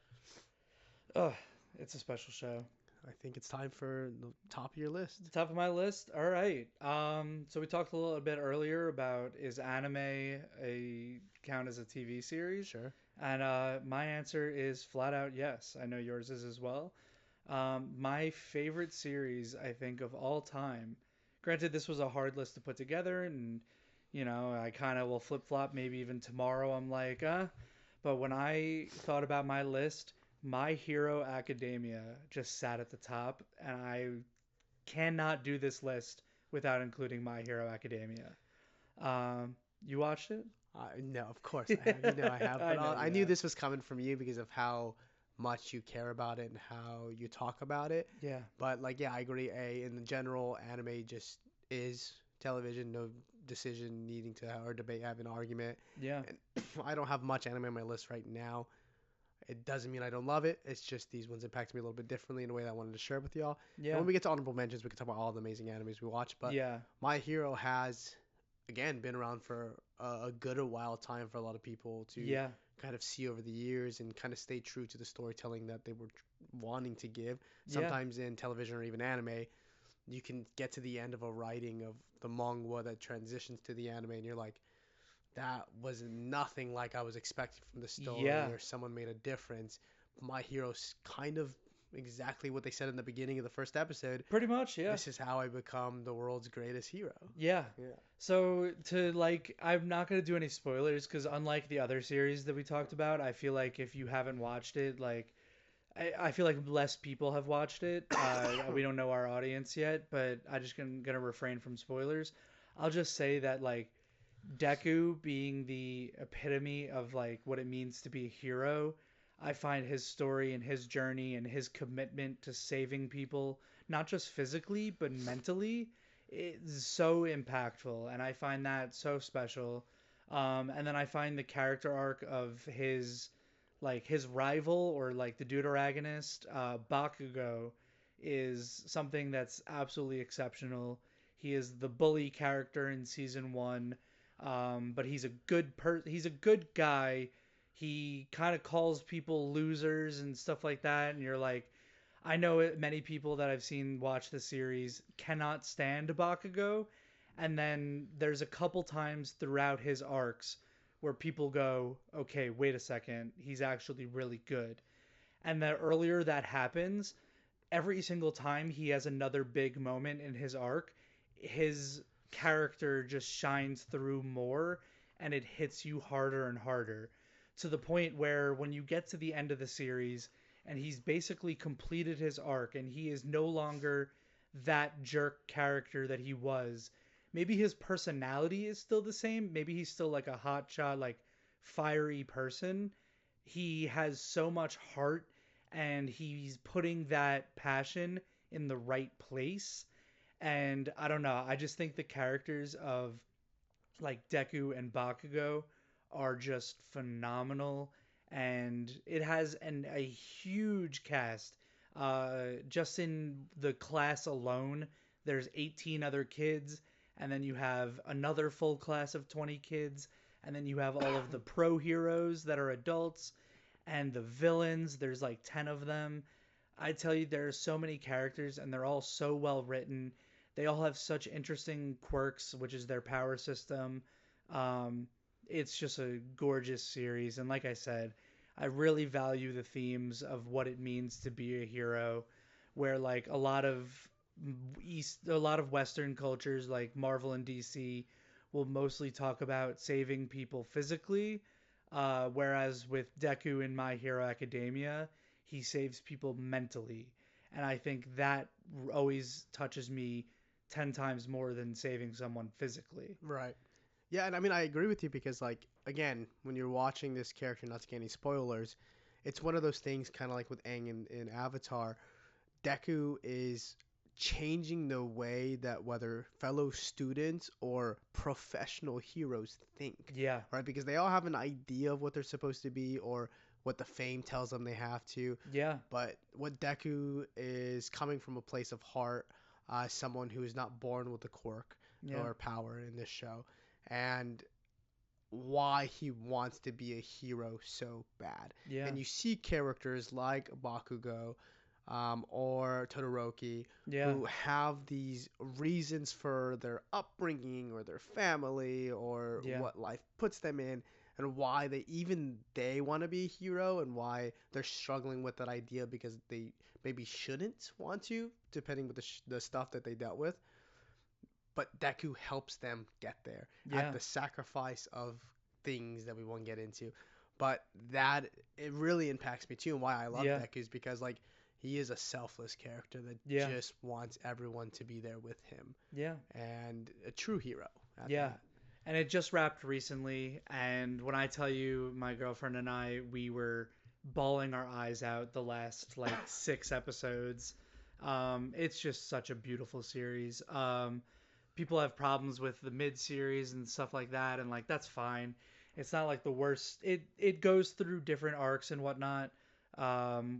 Ugh, it's a special show. I think it's time for the top of your list. Top of my list. All right. So we talked a little bit earlier about, is anime a count as a TV series? Sure. And my answer is flat out yes. I know yours is as well. My favorite series, I think, of all time. Granted, this was a hard list to put together, and I kind of will flip flop. Maybe even tomorrow, I'm like, But when I thought about my list, My Hero Academia just sat at the top, and I cannot do this list without including My Hero Academia. You watched it? No, of course I have. You know I have. I But know I you knew have. this was coming from you because of how much you care about it and how you talk about it. Yeah. But like, yeah, I agree. In general, anime just is television. No decision needing to or debate, have an argument. Yeah. And I don't have much anime on my list right now. It doesn't mean I don't love it. It's just these ones impact me a little bit differently in a way that I wanted to share with y'all. And Yeah. when we get to honorable mentions, we can talk about all the amazing animes we watch. But Yeah. My Hero has, again, been around for a good a while time for a lot of people to Yeah. kind of see over the years and kind of stay true to the storytelling that they were wanting to give. Yeah. Sometimes in television or even anime, you can get to the end of a writing of the manga that transitions to the anime, and you're like, that was nothing like I was expecting from the story, Yeah. or someone made a difference. My Hero's kind of exactly what they said in the beginning of the first episode. Pretty much, yeah. This is how I become the world's greatest hero. Yeah. Yeah. So I'm not gonna do any spoilers because unlike the other series that we talked about, I feel like if you haven't watched it, like I feel like less people have watched it. We don't know our audience yet, but I just gonna refrain from spoilers. I'll just say that like Deku being the epitome of like what it means to be a hero, I find his story and his journey and his commitment to saving people, not just physically but mentally, is so impactful, and I find that so special. And then I find the character arc of his rival or like the deuteragonist, Bakugo, is something that's absolutely exceptional. He is the bully character in season one, but he's a good guy. He kind of calls people losers and stuff like that, and you're like, I know many people that I've seen watch the series cannot stand Bakugo, and then there's a couple times throughout his arcs where people go, okay, wait a second, he's actually really good. And the earlier that happens, every single time he has another big moment in his arc, his character just shines through more and it hits you harder and harder to the point where when you get to the end of the series and he's basically completed his arc and he is no longer that jerk character that he was. Maybe his personality is still the same. Maybe he's still like a hotshot, like fiery person. He has so much heart and he's putting that passion in the right place. And I don't know. I just think the characters of like Deku and Bakugo are just phenomenal, and it has a huge cast. Just in the class alone, there's 18 other kids, and then you have another full class of 20 kids, and then you have all of the pro heroes that are adults, and the villains. There's like 10 of them. I tell you, there are so many characters, and they're all so well written. They all have such interesting quirks, which is their power system. Um, it's just a gorgeous series, and like I said, I really value the themes of what it means to be a hero, where like a lot of Western cultures, like Marvel and DC, will mostly talk about saving people physically, whereas with Deku in My Hero Academia, he saves people mentally. And I think that always touches me 10 times more than saving someone physically. Right. Yeah, and I mean I agree with you because like again, when you're watching this character, not to get any spoilers, it's one of those things kind of like with Aang in Avatar. Deku is changing the way that whether fellow students or professional heroes think, Yeah. right? Because they all have an idea of what they're supposed to be or what the fame tells them they have to. Yeah. But what Deku is coming from a place of heart, someone who is not born with a quirk Yeah. or power in this show, and why he wants to be a hero so bad. Yeah. And you see characters like Bakugo or Todoroki Yeah. who have these reasons for their upbringing or their family or Yeah. what life puts them in and why they want to be a hero and why they're struggling with that idea because they maybe shouldn't want to depending with the stuff that they dealt with, but Deku helps them get there at Yeah. the sacrifice of things that we won't get into. But that it really impacts me too, and why I love Yeah. Deku is because like he is a selfless character that Yeah. just wants everyone to be there with him, Yeah. and a true hero at Yeah. that. And it just wrapped recently. And when I tell you, my girlfriend and I, we were bawling our eyes out the last like 6 episodes. It's just such a beautiful series. People have problems with the mid series and stuff like that, and like that's fine. It's not like the worst. It goes through different arcs and whatnot,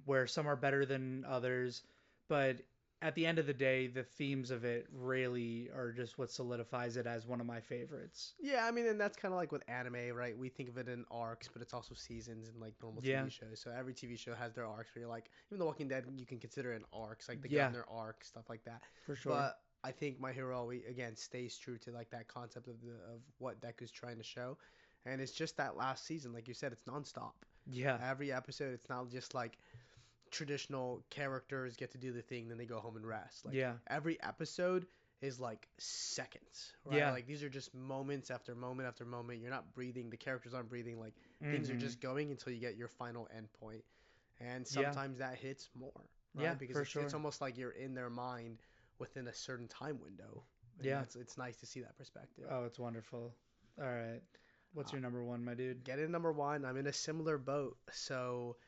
where some are better than others, but at the end of the day, the themes of it really are just what solidifies it as one of my favorites. Yeah, I mean, and that's kind of like with anime, right? We think of it in arcs, but it's also seasons and like normal Yeah, TV shows. So every TV show has their arcs where you're like, even The Walking Dead, you can consider it an arcs, like the yeah, Governor arc, stuff like that. for sure. But I think My Hero again stays true to like that concept of what Deku's trying to show, and it's just that last season, like you said, it's nonstop. Yeah, Every episode, it's not just like traditional characters get to do the thing, then they go home and rest. Like yeah, every episode is like seconds, right? yeah. Like these are just moments after moment after moment. You're not breathing, the characters aren't breathing, like things are Hmm. just going until you get your final endpoint. And Yeah, sometimes that hits more, yeah, right? Because for it's sure. almost like you're in their mind within a certain time window. And Yeah. it's nice to see that perspective. Oh, it's wonderful. All right. What's Uh, your number one, my dude? get in number one. I'm in a similar boat. So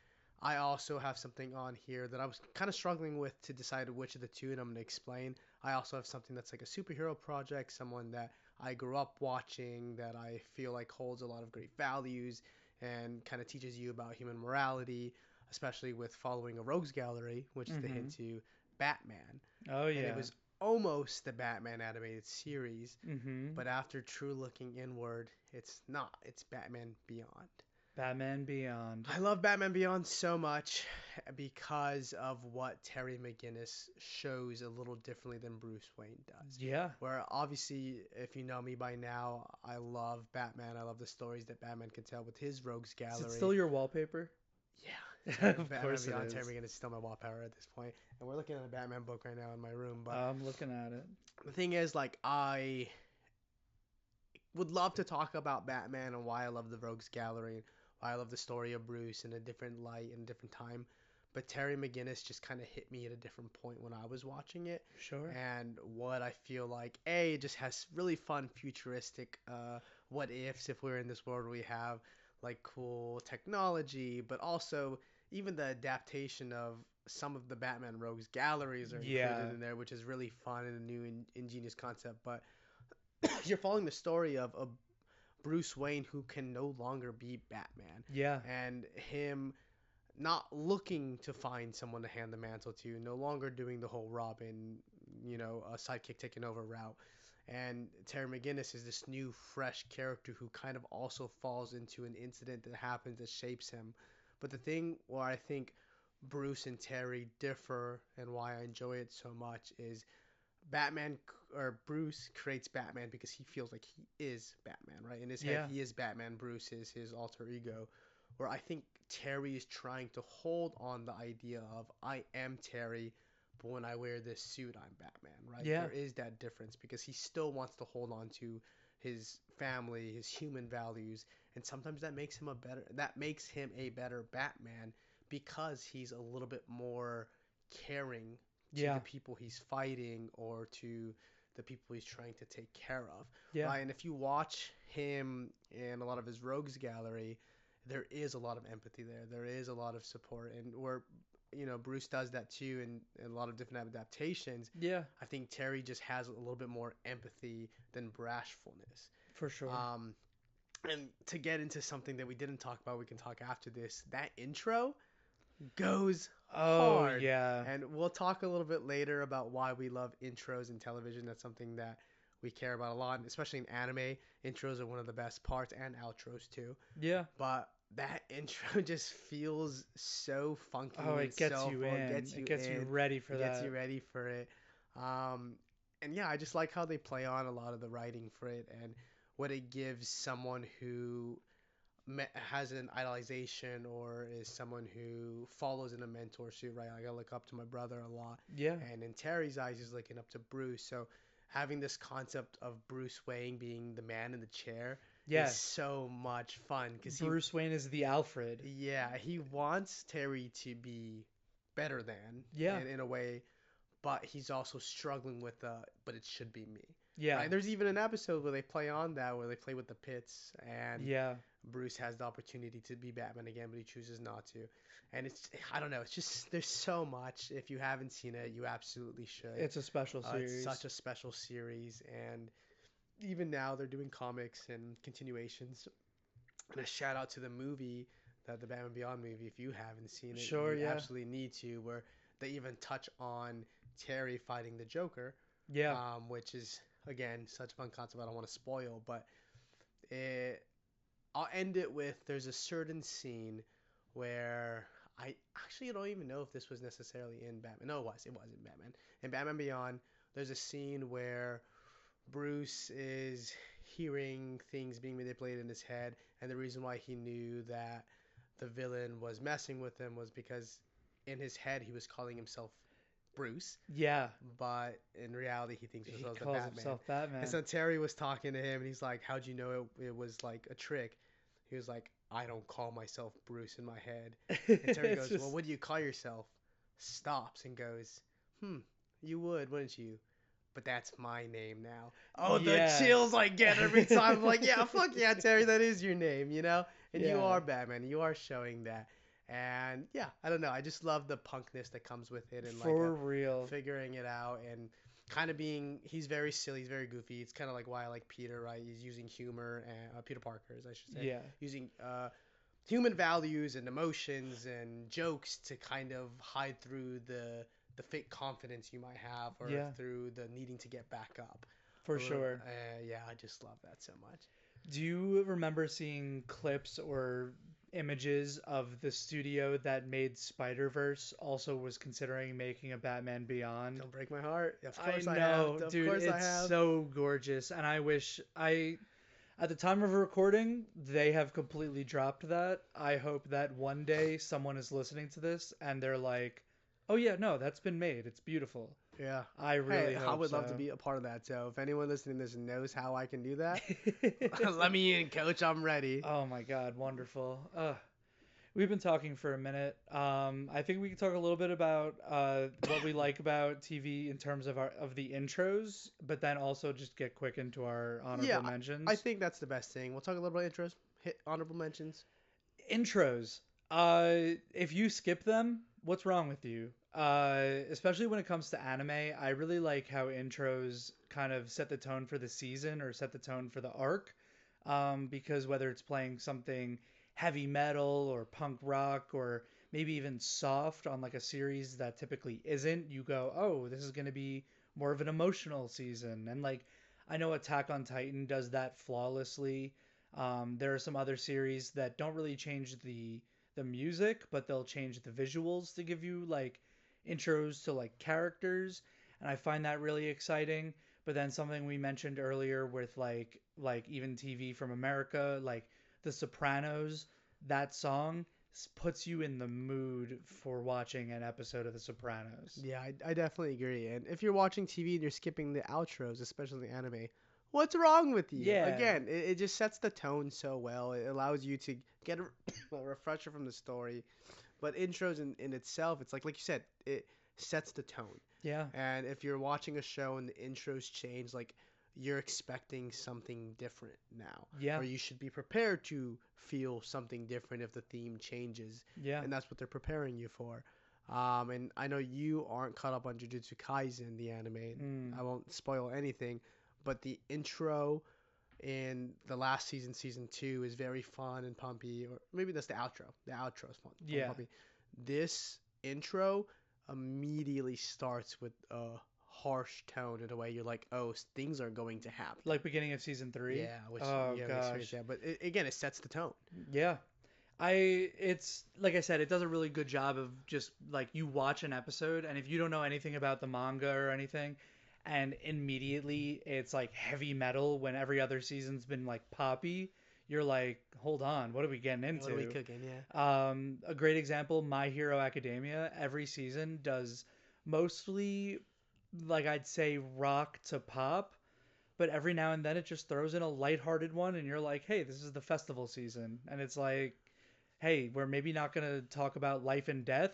I also have something on here that I was kind of struggling with to decide which of the two, and I'm going to explain. I also have something that's like a superhero project, someone that I grew up watching that I feel like holds a lot of great values and kind of teaches you about human morality, especially with following a rogues gallery, which is the Mm-hmm. hint to Batman. Oh And it yeah. was almost the Batman animated series, Mm-hmm. but after true looking inward, it's not. It's Batman Beyond. Batman Beyond. I love Batman Beyond so much because of what Terry McGinnis shows a little differently than Bruce Wayne does. Yeah. Where obviously, if you know me by now, I love Batman. I love the stories that Batman can tell with his rogues Is it gallery. still your wallpaper? Yeah, Of Batman course it Beyond, Terry is. McGinnis is still my wallpaper at this point, and we're looking at a Batman book right now in my room. But I'm looking at it. the thing is, like, I would love to talk about Batman and why I love the Rogues Gallery and why I love the story of Bruce in a different light and a different time. But Terry McGinnis just kind of hit me at a different point when I was watching it. Sure. And what I feel like, A, it just has really fun, futuristic what ifs if we're in this world where we have like cool technology, but also even the adaptation of some of the Batman Rogues galleries are included Yeah. in there, which is really fun and a new ingenious concept. But you're following the story of a Bruce Wayne who can no longer be Batman, Yeah. and him not looking to find someone to hand the mantle to, no longer doing the whole Robin, a sidekick taking over route. And Terry McGinnis is this new, fresh character who kind of also falls into an incident that happens that shapes him. But the thing where I think Bruce and Terry differ and why I enjoy it so much is Batman or Bruce creates Batman because he feels like he is Batman, right? In his head, Yeah. he is Batman. Bruce is his alter ego. Where I think Terry is trying to hold on the idea of I am Terry, but when I wear this suit, I'm Batman, right? Yeah. There is that difference because he still wants to hold on to his family, his human values, and sometimes that makes him a better Batman because he's a little bit more caring to the Yeah. people he's fighting or to the people he's trying to take care of, Yeah. right? And if you watch him in a lot of his rogues gallery, there is a lot of empathy there. There is a lot of support, and where Bruce does that too in a lot of different adaptations. Yeah. I think Terry just has a little bit more empathy than brashfulness. For sure. Um, and to get into something that we didn't talk about, we can talk after this. That intro goes Oh, hard. yeah. And we'll talk a little bit later about why we love intros in television. That's something that we care about a lot, especially in anime. Intros are one of the best parts and outros too. Yeah. But that intro just feels so funky Oh, and it gets so you full. It in. gets It you gets you in. ready for It gets you that. ready for it. Um, and yeah, I just like how they play on a lot of the writing for it and what it gives someone who has an idolization or is someone who follows in a mentor suit, right? Like I look up to my brother a lot, Yeah. and in Terry's eyes, he's looking up to Bruce. So having this concept of Bruce Wayne being the man in the chair is Yes. so much fun because Bruce Wayne is the Alfred. he wants Terry to be better than Yeah. in a way, but he's also struggling with but it should be me. Yeah. Right? There's even an episode where they play on that, where they play with the pits, and Yeah. Bruce has the opportunity to be Batman again, but he chooses not to. And I don't know, it's just, there's so much. If you haven't seen it, you absolutely should. It's a special It's series. such a special series, and even now they're doing comics and continuations. And a shout out to the movie, the Batman Beyond movie. If you haven't seen it, Sure, you yeah. absolutely need to. Where they even touch on Terry fighting the Joker, Yeah. which is again such a fun concept. I don't want to spoil, but it, I'll end it with there's a certain scene where I actually don't even know if this was necessarily in Batman. No, it was in Batman. In Batman Beyond, there's a scene where Bruce is hearing things being manipulated in his head, and the reason why he knew that the villain was messing with him was because in his head he was calling himself Bruce, Yeah. but in reality he thinks He himself the calls Batman. himself And Batman. so Terry was talking to him, and he's like, "How'd you know it was like a trick?" He was like, "I don't call myself Bruce in my head." And Terry It's goes, "Well, just what do you call yourself?" Stops and goes, "You would, wouldn't you? But that's my name now." Oh, the yeah. chills I get every time. I'm like, yeah, fuck yeah, Terry, that is your name, you know? And you Yeah. are Batman. You are showing that. And yeah, I don't know. I just love the punkness that comes with it and like For real. figuring it out and kind of being, he's very silly, he's very goofy. It's kind of like why I like Peter, right? He's using humor and Peter Parker, as I should say, Yeah. using human values and emotions and jokes to kind of hide through the fake confidence you might have or Yeah. through the needing to get back up. For sure. Yeah, I just love that so much. Do you remember seeing clips or images of the studio that made Spider-Verse also was considering making a Batman Beyond? Don't break my heart. Of I course I know, have. Of dude, course I it's have. so gorgeous, and I wish at the time of recording, they have completely dropped that. I hope that one day someone is listening to this and they're like, "Oh yeah, no, that's been made. It's beautiful." Yeah. I Hey, really I hope would love to so. be a part of that. So if anyone listening to this knows how I can do that, let me in, coach. I'm ready. Oh my God, wonderful. We've been talking for a minute. I think we can talk a little bit about what we like about TV in terms of the intros, but then also just get quick into our Yeah, honorable I mentions. think that's the best thing. We'll talk a little about intros, hit honorable mentions. Intros. If you skip them, what's wrong with you? Especially when it comes to anime, I really like how intros kind of set the tone for the season or set the tone for the arc. Because whether it's playing something heavy metal or punk rock or maybe even soft on like a series that typically isn't, you go, oh, this is going to be more of an emotional season. And like, I know Attack on Titan does that flawlessly. There are some other series that don't really change the music, but they'll change the visuals to give you like intros to like characters, and I find that really exciting. But then something we mentioned earlier with like even TV from America, like The Sopranos, that song puts you in the mood for watching an episode of The Sopranos. Yeah, I definitely agree. And if you're watching TV and you're skipping the outros, especially the anime, what's wrong with you? Yeah, Again, it just sets the tone so well. It allows you to get a, a refresher from the story. But intros in itself, it's like you said, it sets the tone. yeah, And if you're watching a show and the intros change, like you're expecting something different now, yeah, or you should be prepared to feel something different if the theme changes, yeah. and that's what they're preparing you for. And I know you aren't caught up on Jujutsu Kaisen, the anime. Mm. I won't spoil anything, but the intro in the last season, season two, is very fun and pumpy, or maybe that's the outro. The outro is fun and Yeah. pumpy. This intro immediately starts with a harsh tone in a way you're like, oh, things are going to happen. Like beginning of season 3. Yeah, which Oh you have gosh. experience, yeah. But again, it sets the tone. Yeah. It's like I said, it does a really good job of just like you watch an episode, and if you don't know anything about the manga or anything, and immediately it's like heavy metal when every other season's been like poppy, you're like, hold on, what are we getting What are we into? cooking? Yeah. A great example, My Hero Academia, every season does mostly like I'd say rock to pop, but every now and then it just throws in a lighthearted one, and you're like, hey, this is the festival season, and it's like, hey, we're maybe not going to talk about life and death,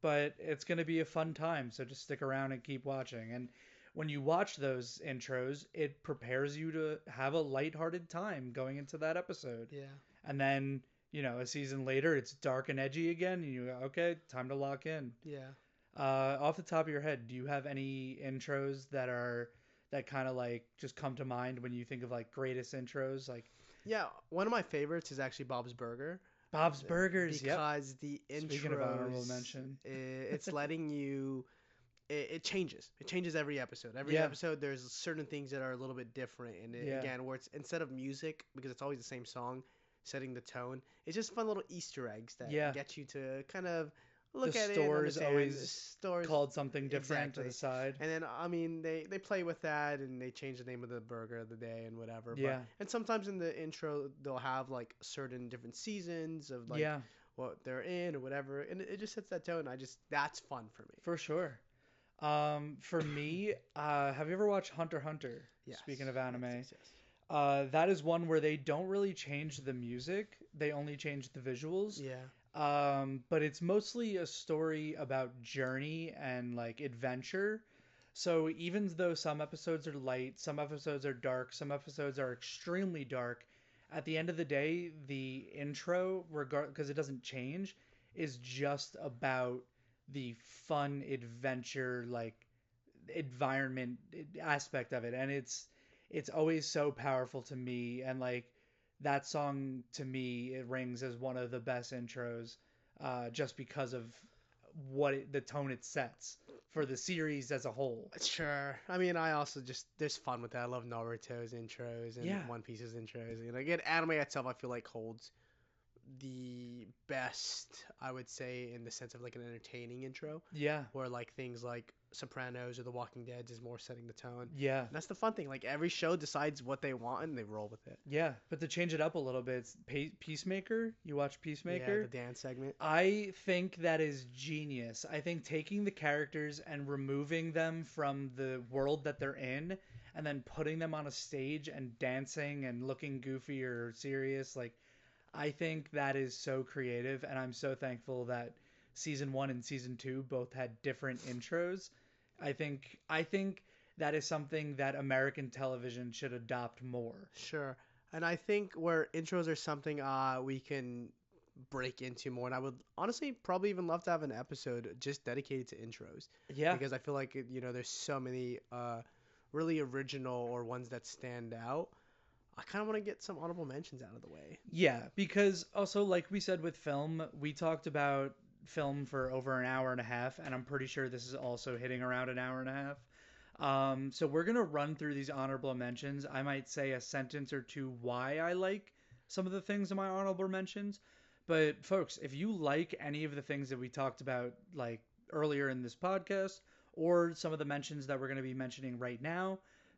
but it's going to be a fun time. So just stick around and keep watching. And when you watch those intros, it prepares you to have a lighthearted time going into that episode. Yeah. And then, a season later, it's dark and edgy again, and you go, okay, time to lock in. Yeah. Off the top of your head, do you have any intros that kind of like just come to mind when you think of like greatest intros? Like Yeah. One of my favorites is actually Bob's Burger. Bob's Burgers, yep. Because the Speaking of honorable intros, mention. it's letting you. It changes. It changes every episode. Every Yeah. episode, there's certain things that are a little bit different. And Yeah. again, where it's instead of music, because it's always the same song, setting the tone, it's just fun little Easter eggs that Yeah. get you to kind of look at it and store's understand. always The store's called something different to exactly. the side. And then I mean they play with that and they change the name of the burger of the day and whatever. But Yeah. and sometimes in the intro they'll have like certain different seasons of like Yeah, what they're in or whatever, and it just sets that tone. That's fun for me. for sure. For me, have you ever watched Hunter x Hunter? Yes. Speaking of anime, Yes. that is one where they don't really change the music; they only change the visuals. Yeah. But it's mostly a story about journey and like adventure. So even though some episodes are light, some episodes are dark, some episodes are extremely dark, at the end of the day, the intro, because it doesn't change, is just about the fun adventure like environment aspect of it, and it's always so powerful to me, and like that song to me it rings as one of the best intros, just because of the tone it sets for the series as a whole. Sure. I mean, I also just there's fun with that. I love Naruto's intros and Yeah, One Piece's intros. And again, anime itself, I feel like holds the best, I would say, in the sense of like an entertaining intro, yeah, where like things like Sopranos or The Walking Dead is more setting the tone. yeah, And that's the fun thing. Like every show decides what they want and they roll with it. yeah. But to change it up a little bit, it's Peacemaker. You watch Yeah, Peacemaker? the dance segment. I think that is genius. I think taking the characters and removing them from the world that they're in and then putting them on a stage and dancing and looking goofy or serious, like, I think that is so creative, and I'm so thankful that season 1 and season 2 both had different intros. I think that is something that American television should adopt more. Sure. And I think where intros are something we can break into more. And I would honestly probably even love to have an episode just dedicated to intros Yeah. because I feel like there's so many really original or ones that stand out. I kind of want to get some honorable mentions out of the way. Yeah, because also, like we said with film, we talked about film for over an hour and a half, and I'm pretty sure this is also hitting around an hour and a half. So we're gonna run through these honorable mentions. I might say a sentence or two why I like some of the things in my honorable mentions. But folks, if you like any of the things that we talked about like earlier in this podcast, or some of the mentions that we're gonna be mentioning right now,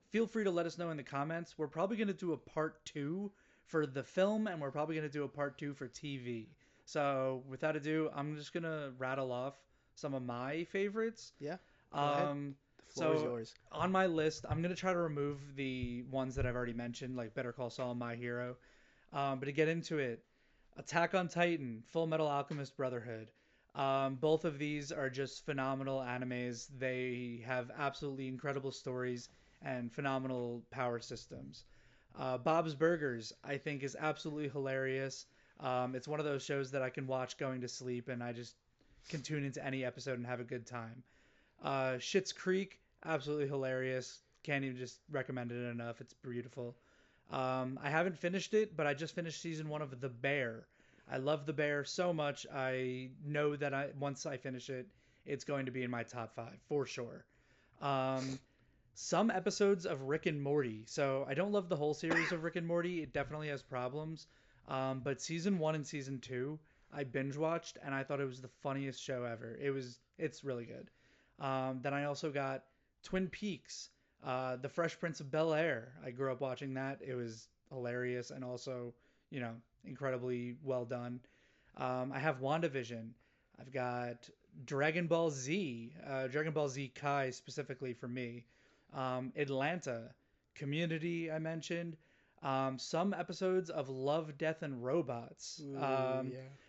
feel free to let us know in the comments. We're probably gonna do a part two for the film, and we're probably gonna do a part two for TV. So without ado, I'm just gonna rattle off some of my favorites. Yeah, go ahead. Um, The floor is so yours. on my list, I'm gonna try to remove the ones that I've already mentioned, like Better Call Saul, My Hero. But to get into it, Attack on Titan, Full Metal Alchemist Brotherhood. Both of these are just phenomenal animes. They have absolutely incredible stories and phenomenal power systems. Bob's Burgers, I think, is absolutely hilarious. It's one of those shows that I can watch going to sleep, and I just can tune into any episode and have a good time. Schitt's Creek, absolutely hilarious. Can't even just recommend it enough. It's beautiful. I haven't finished it, but I just finished season 1 of The Bear. I love The Bear so much. I know that once I finish it, it's going to be in my top 5 for sure. Um, some episodes of Rick and Morty. So I don't love the whole series of Rick and Morty. It definitely has problems. But season 1 and season 2, I binge watched, and I thought it was the funniest show ever. It's really good. Then I also got Twin Peaks, The Fresh Prince of Bel Air. I grew up watching that. It was hilarious and also, incredibly well done. I have WandaVision. I've got Dragon Ball Z Kai specifically for me. Atlanta, Community, I mentioned. Some episodes of Love, Death, and Robots. Ooh, yeah.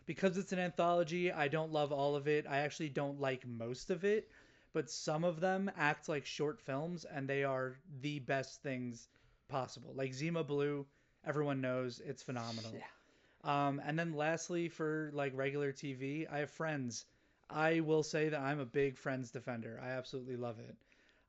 Because it's an anthology, I don't love all of it. I actually don't like most of it, but some of them act like short films, and they are the best things possible. Like Zima Blue, everyone knows it's phenomenal. Yeah. And then lastly, for like regular TV, I have Friends. I will say that I'm a big Friends defender. I absolutely love it.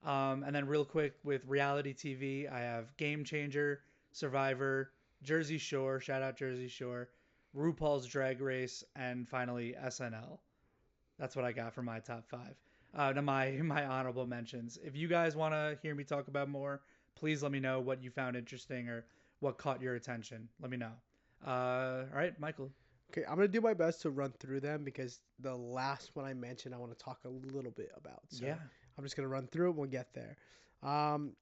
And then real quick with reality TV, I have Game Changer, Survivor, Jersey Shore, shout out Jersey Shore, RuPaul's Drag Race, and finally SNL. That's what I got for my top 5. To my honorable mentions. If you guys want to hear me talk about more, please let me know what you found interesting or what caught your attention. Let me know. All right, Michael. Okay, I'm gonna do my best to run through them because the last one I mentioned I want to talk a little bit about. So Yeah. I'm just gonna run through it. We'll get there. Um,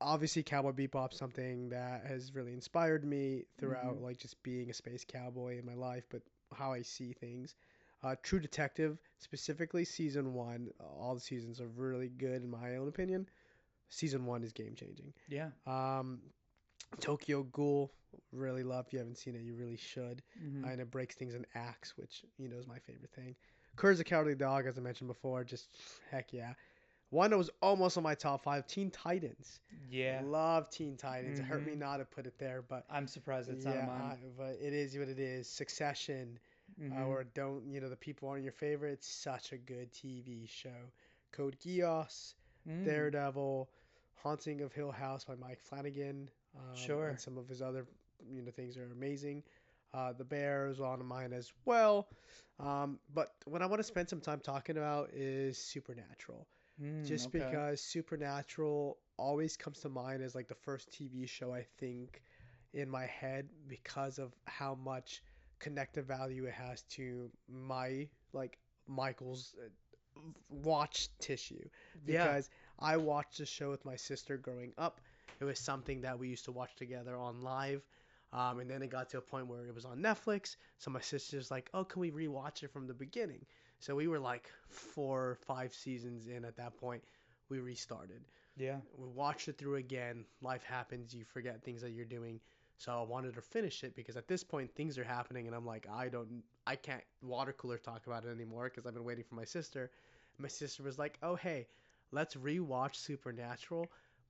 Obviously, Cowboy Bebop, something that has really inspired me throughout, Mm-hmm. like just being a space cowboy in my life, but how I see things. True Detective, specifically season one. All the seasons are really good in my own opinion. Season one is game changing. Yeah. Um, Tokyo Ghoul, really love. If you haven't seen it, you really should. Mm-hmm. And it breaks things in acts, which is my favorite thing. Courage the Cowardly Dog, as I mentioned before, just heck yeah. One that was almost on my top 5, Teen Titans. Yeah. Love Teen Titans. It hurt me Mm-hmm. not to put it there, but I'm surprised it's not yeah, on mine. but it is what it is. Succession, Mm-hmm. or don't the people aren't your favorite. It's such a good TV show. Code Geass, Mm. Daredevil, Haunting of Hill House by Mike Flanagan, Sure. and some of his other things are amazing. The Bear is on mine as well. But what I want to spend some time talking about is Supernatural. Just Okay. because Supernatural always comes to mind as like the first TV show I think in my head because of how much connective value it has to my like Michael's watch tissue Yeah. because I watched the show with my sister growing up. It was something that we used to watch together on live. And then it got to a point where it was on Netflix. So my sister's like, "Oh, can we rewatch it from the beginning?" So we were like 4 or 5 seasons in at that point. We restarted. Yeah. We watched it through again. Life happens. You forget things that you're doing. So I wanted to finish it because at this point things are happening and I'm like, I can't water cooler talk about it anymore because I've been waiting for my sister. My sister was like, "Oh hey, let's rewatch Supernatural,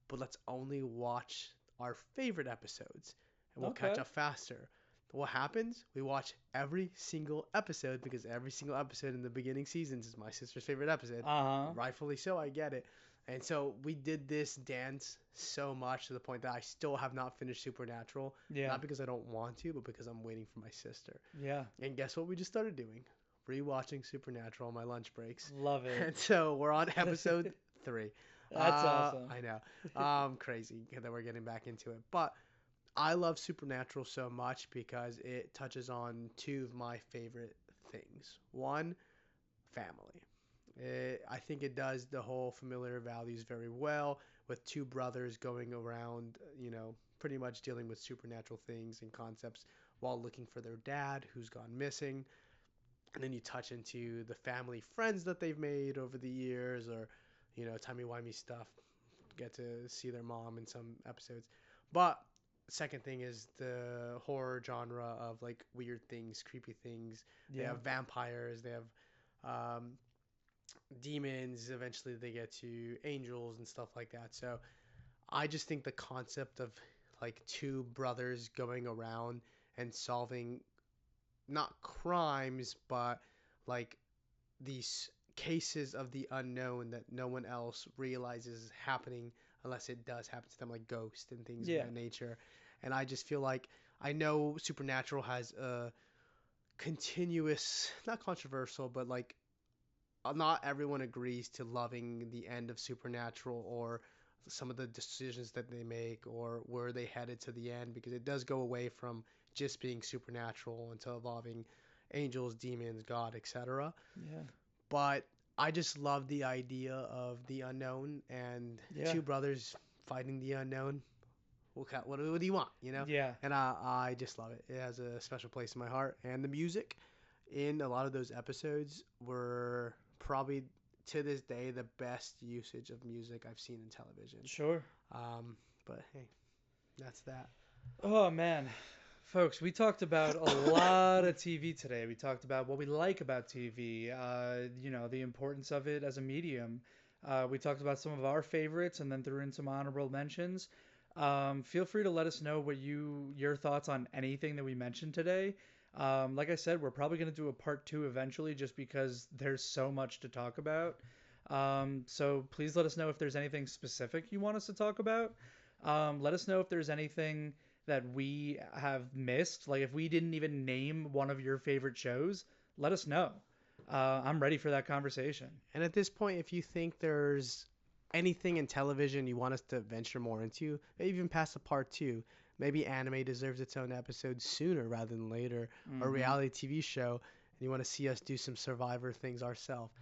but let's only watch our favorite episodes and we'll catch Okay. up faster." What happens? We watch every single episode because every single episode in the beginning seasons is my sister's favorite episode. Uh-huh. Rightfully so, I get it. And so we did this dance so much to the point that I still have not finished Supernatural. Yeah. Not because I don't want to, but because I'm waiting for my sister. Yeah. And guess what we just started doing? Rewatching Supernatural on my lunch breaks. Love it. And so we're on episode 3. That's awesome. I know. Crazy that we're getting back into it. But I love Supernatural so much because it touches on 2 of my favorite things. One, family. I think it does the whole familiar values very well with 2 brothers going around, pretty much dealing with supernatural things and concepts while looking for their dad who's gone missing. And then you touch into the family friends that they've made over the years, or, timey-wimey stuff. Get to see their mom in some episodes. But second thing is the horror genre of like weird things, creepy things. They Yeah. have vampires, they have demons. Eventually they get to angels and stuff like that. So I just think the concept of like 2 brothers going around and solving not crimes, but like these cases of the unknown that no one else realizes is happening unless it does happen to them, like ghosts and things Yeah. of that nature. And I just feel like I know Supernatural has a continuous, not controversial, but like not everyone agrees to loving the end of Supernatural or some of the decisions that they make or where they headed to the end, because it does go away from just being supernatural into evolving angels, demons, God, etc. Yeah. But I just love the idea of the unknown and Yeah. 2 brothers fighting the unknown. What do you want, Yeah. And I just love it. It has a special place in my heart. And the music in a lot of those episodes were probably to this day the best usage of music I've seen in television. Sure. But hey, that's that. Oh man. Folks, we talked about a lot of TV today. We talked about what we like about TV, the importance of it as a medium. We talked about some of our favorites and then threw in some honorable mentions. Feel free to let us know what your thoughts on anything that we mentioned today. Like I said, we're probably going to do a part 2 eventually just because there's so much to talk about. So please let us know if there's anything specific you want us to talk about. Let us know if there's anything that we have missed. Like if we didn't even name one of your favorite shows, let us know. I'm ready for that conversation. And at this point, if you think there's anything in television you want us to venture more into, maybe even past a part 2, maybe anime deserves its own episode sooner rather than later, or a reality TV show, and you want to see us do some Survivor things ourselves.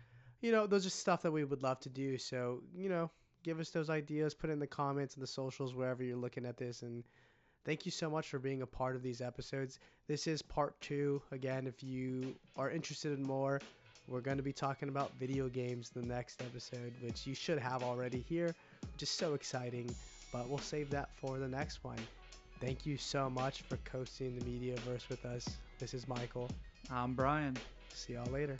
Those are stuff that we would love to do. So, give us those ideas, put it in the comments and the socials, wherever you're looking at this. And thank you so much for being a part of these episodes. This is part 2. Again, if you are interested in more, we're going to be talking about video games in the next episode, which you should have already here, which is so exciting. But we'll save that for the next one. Thank you so much for coasting the Mediaverse with us. This is Michael. I'm Brian. See y'all later.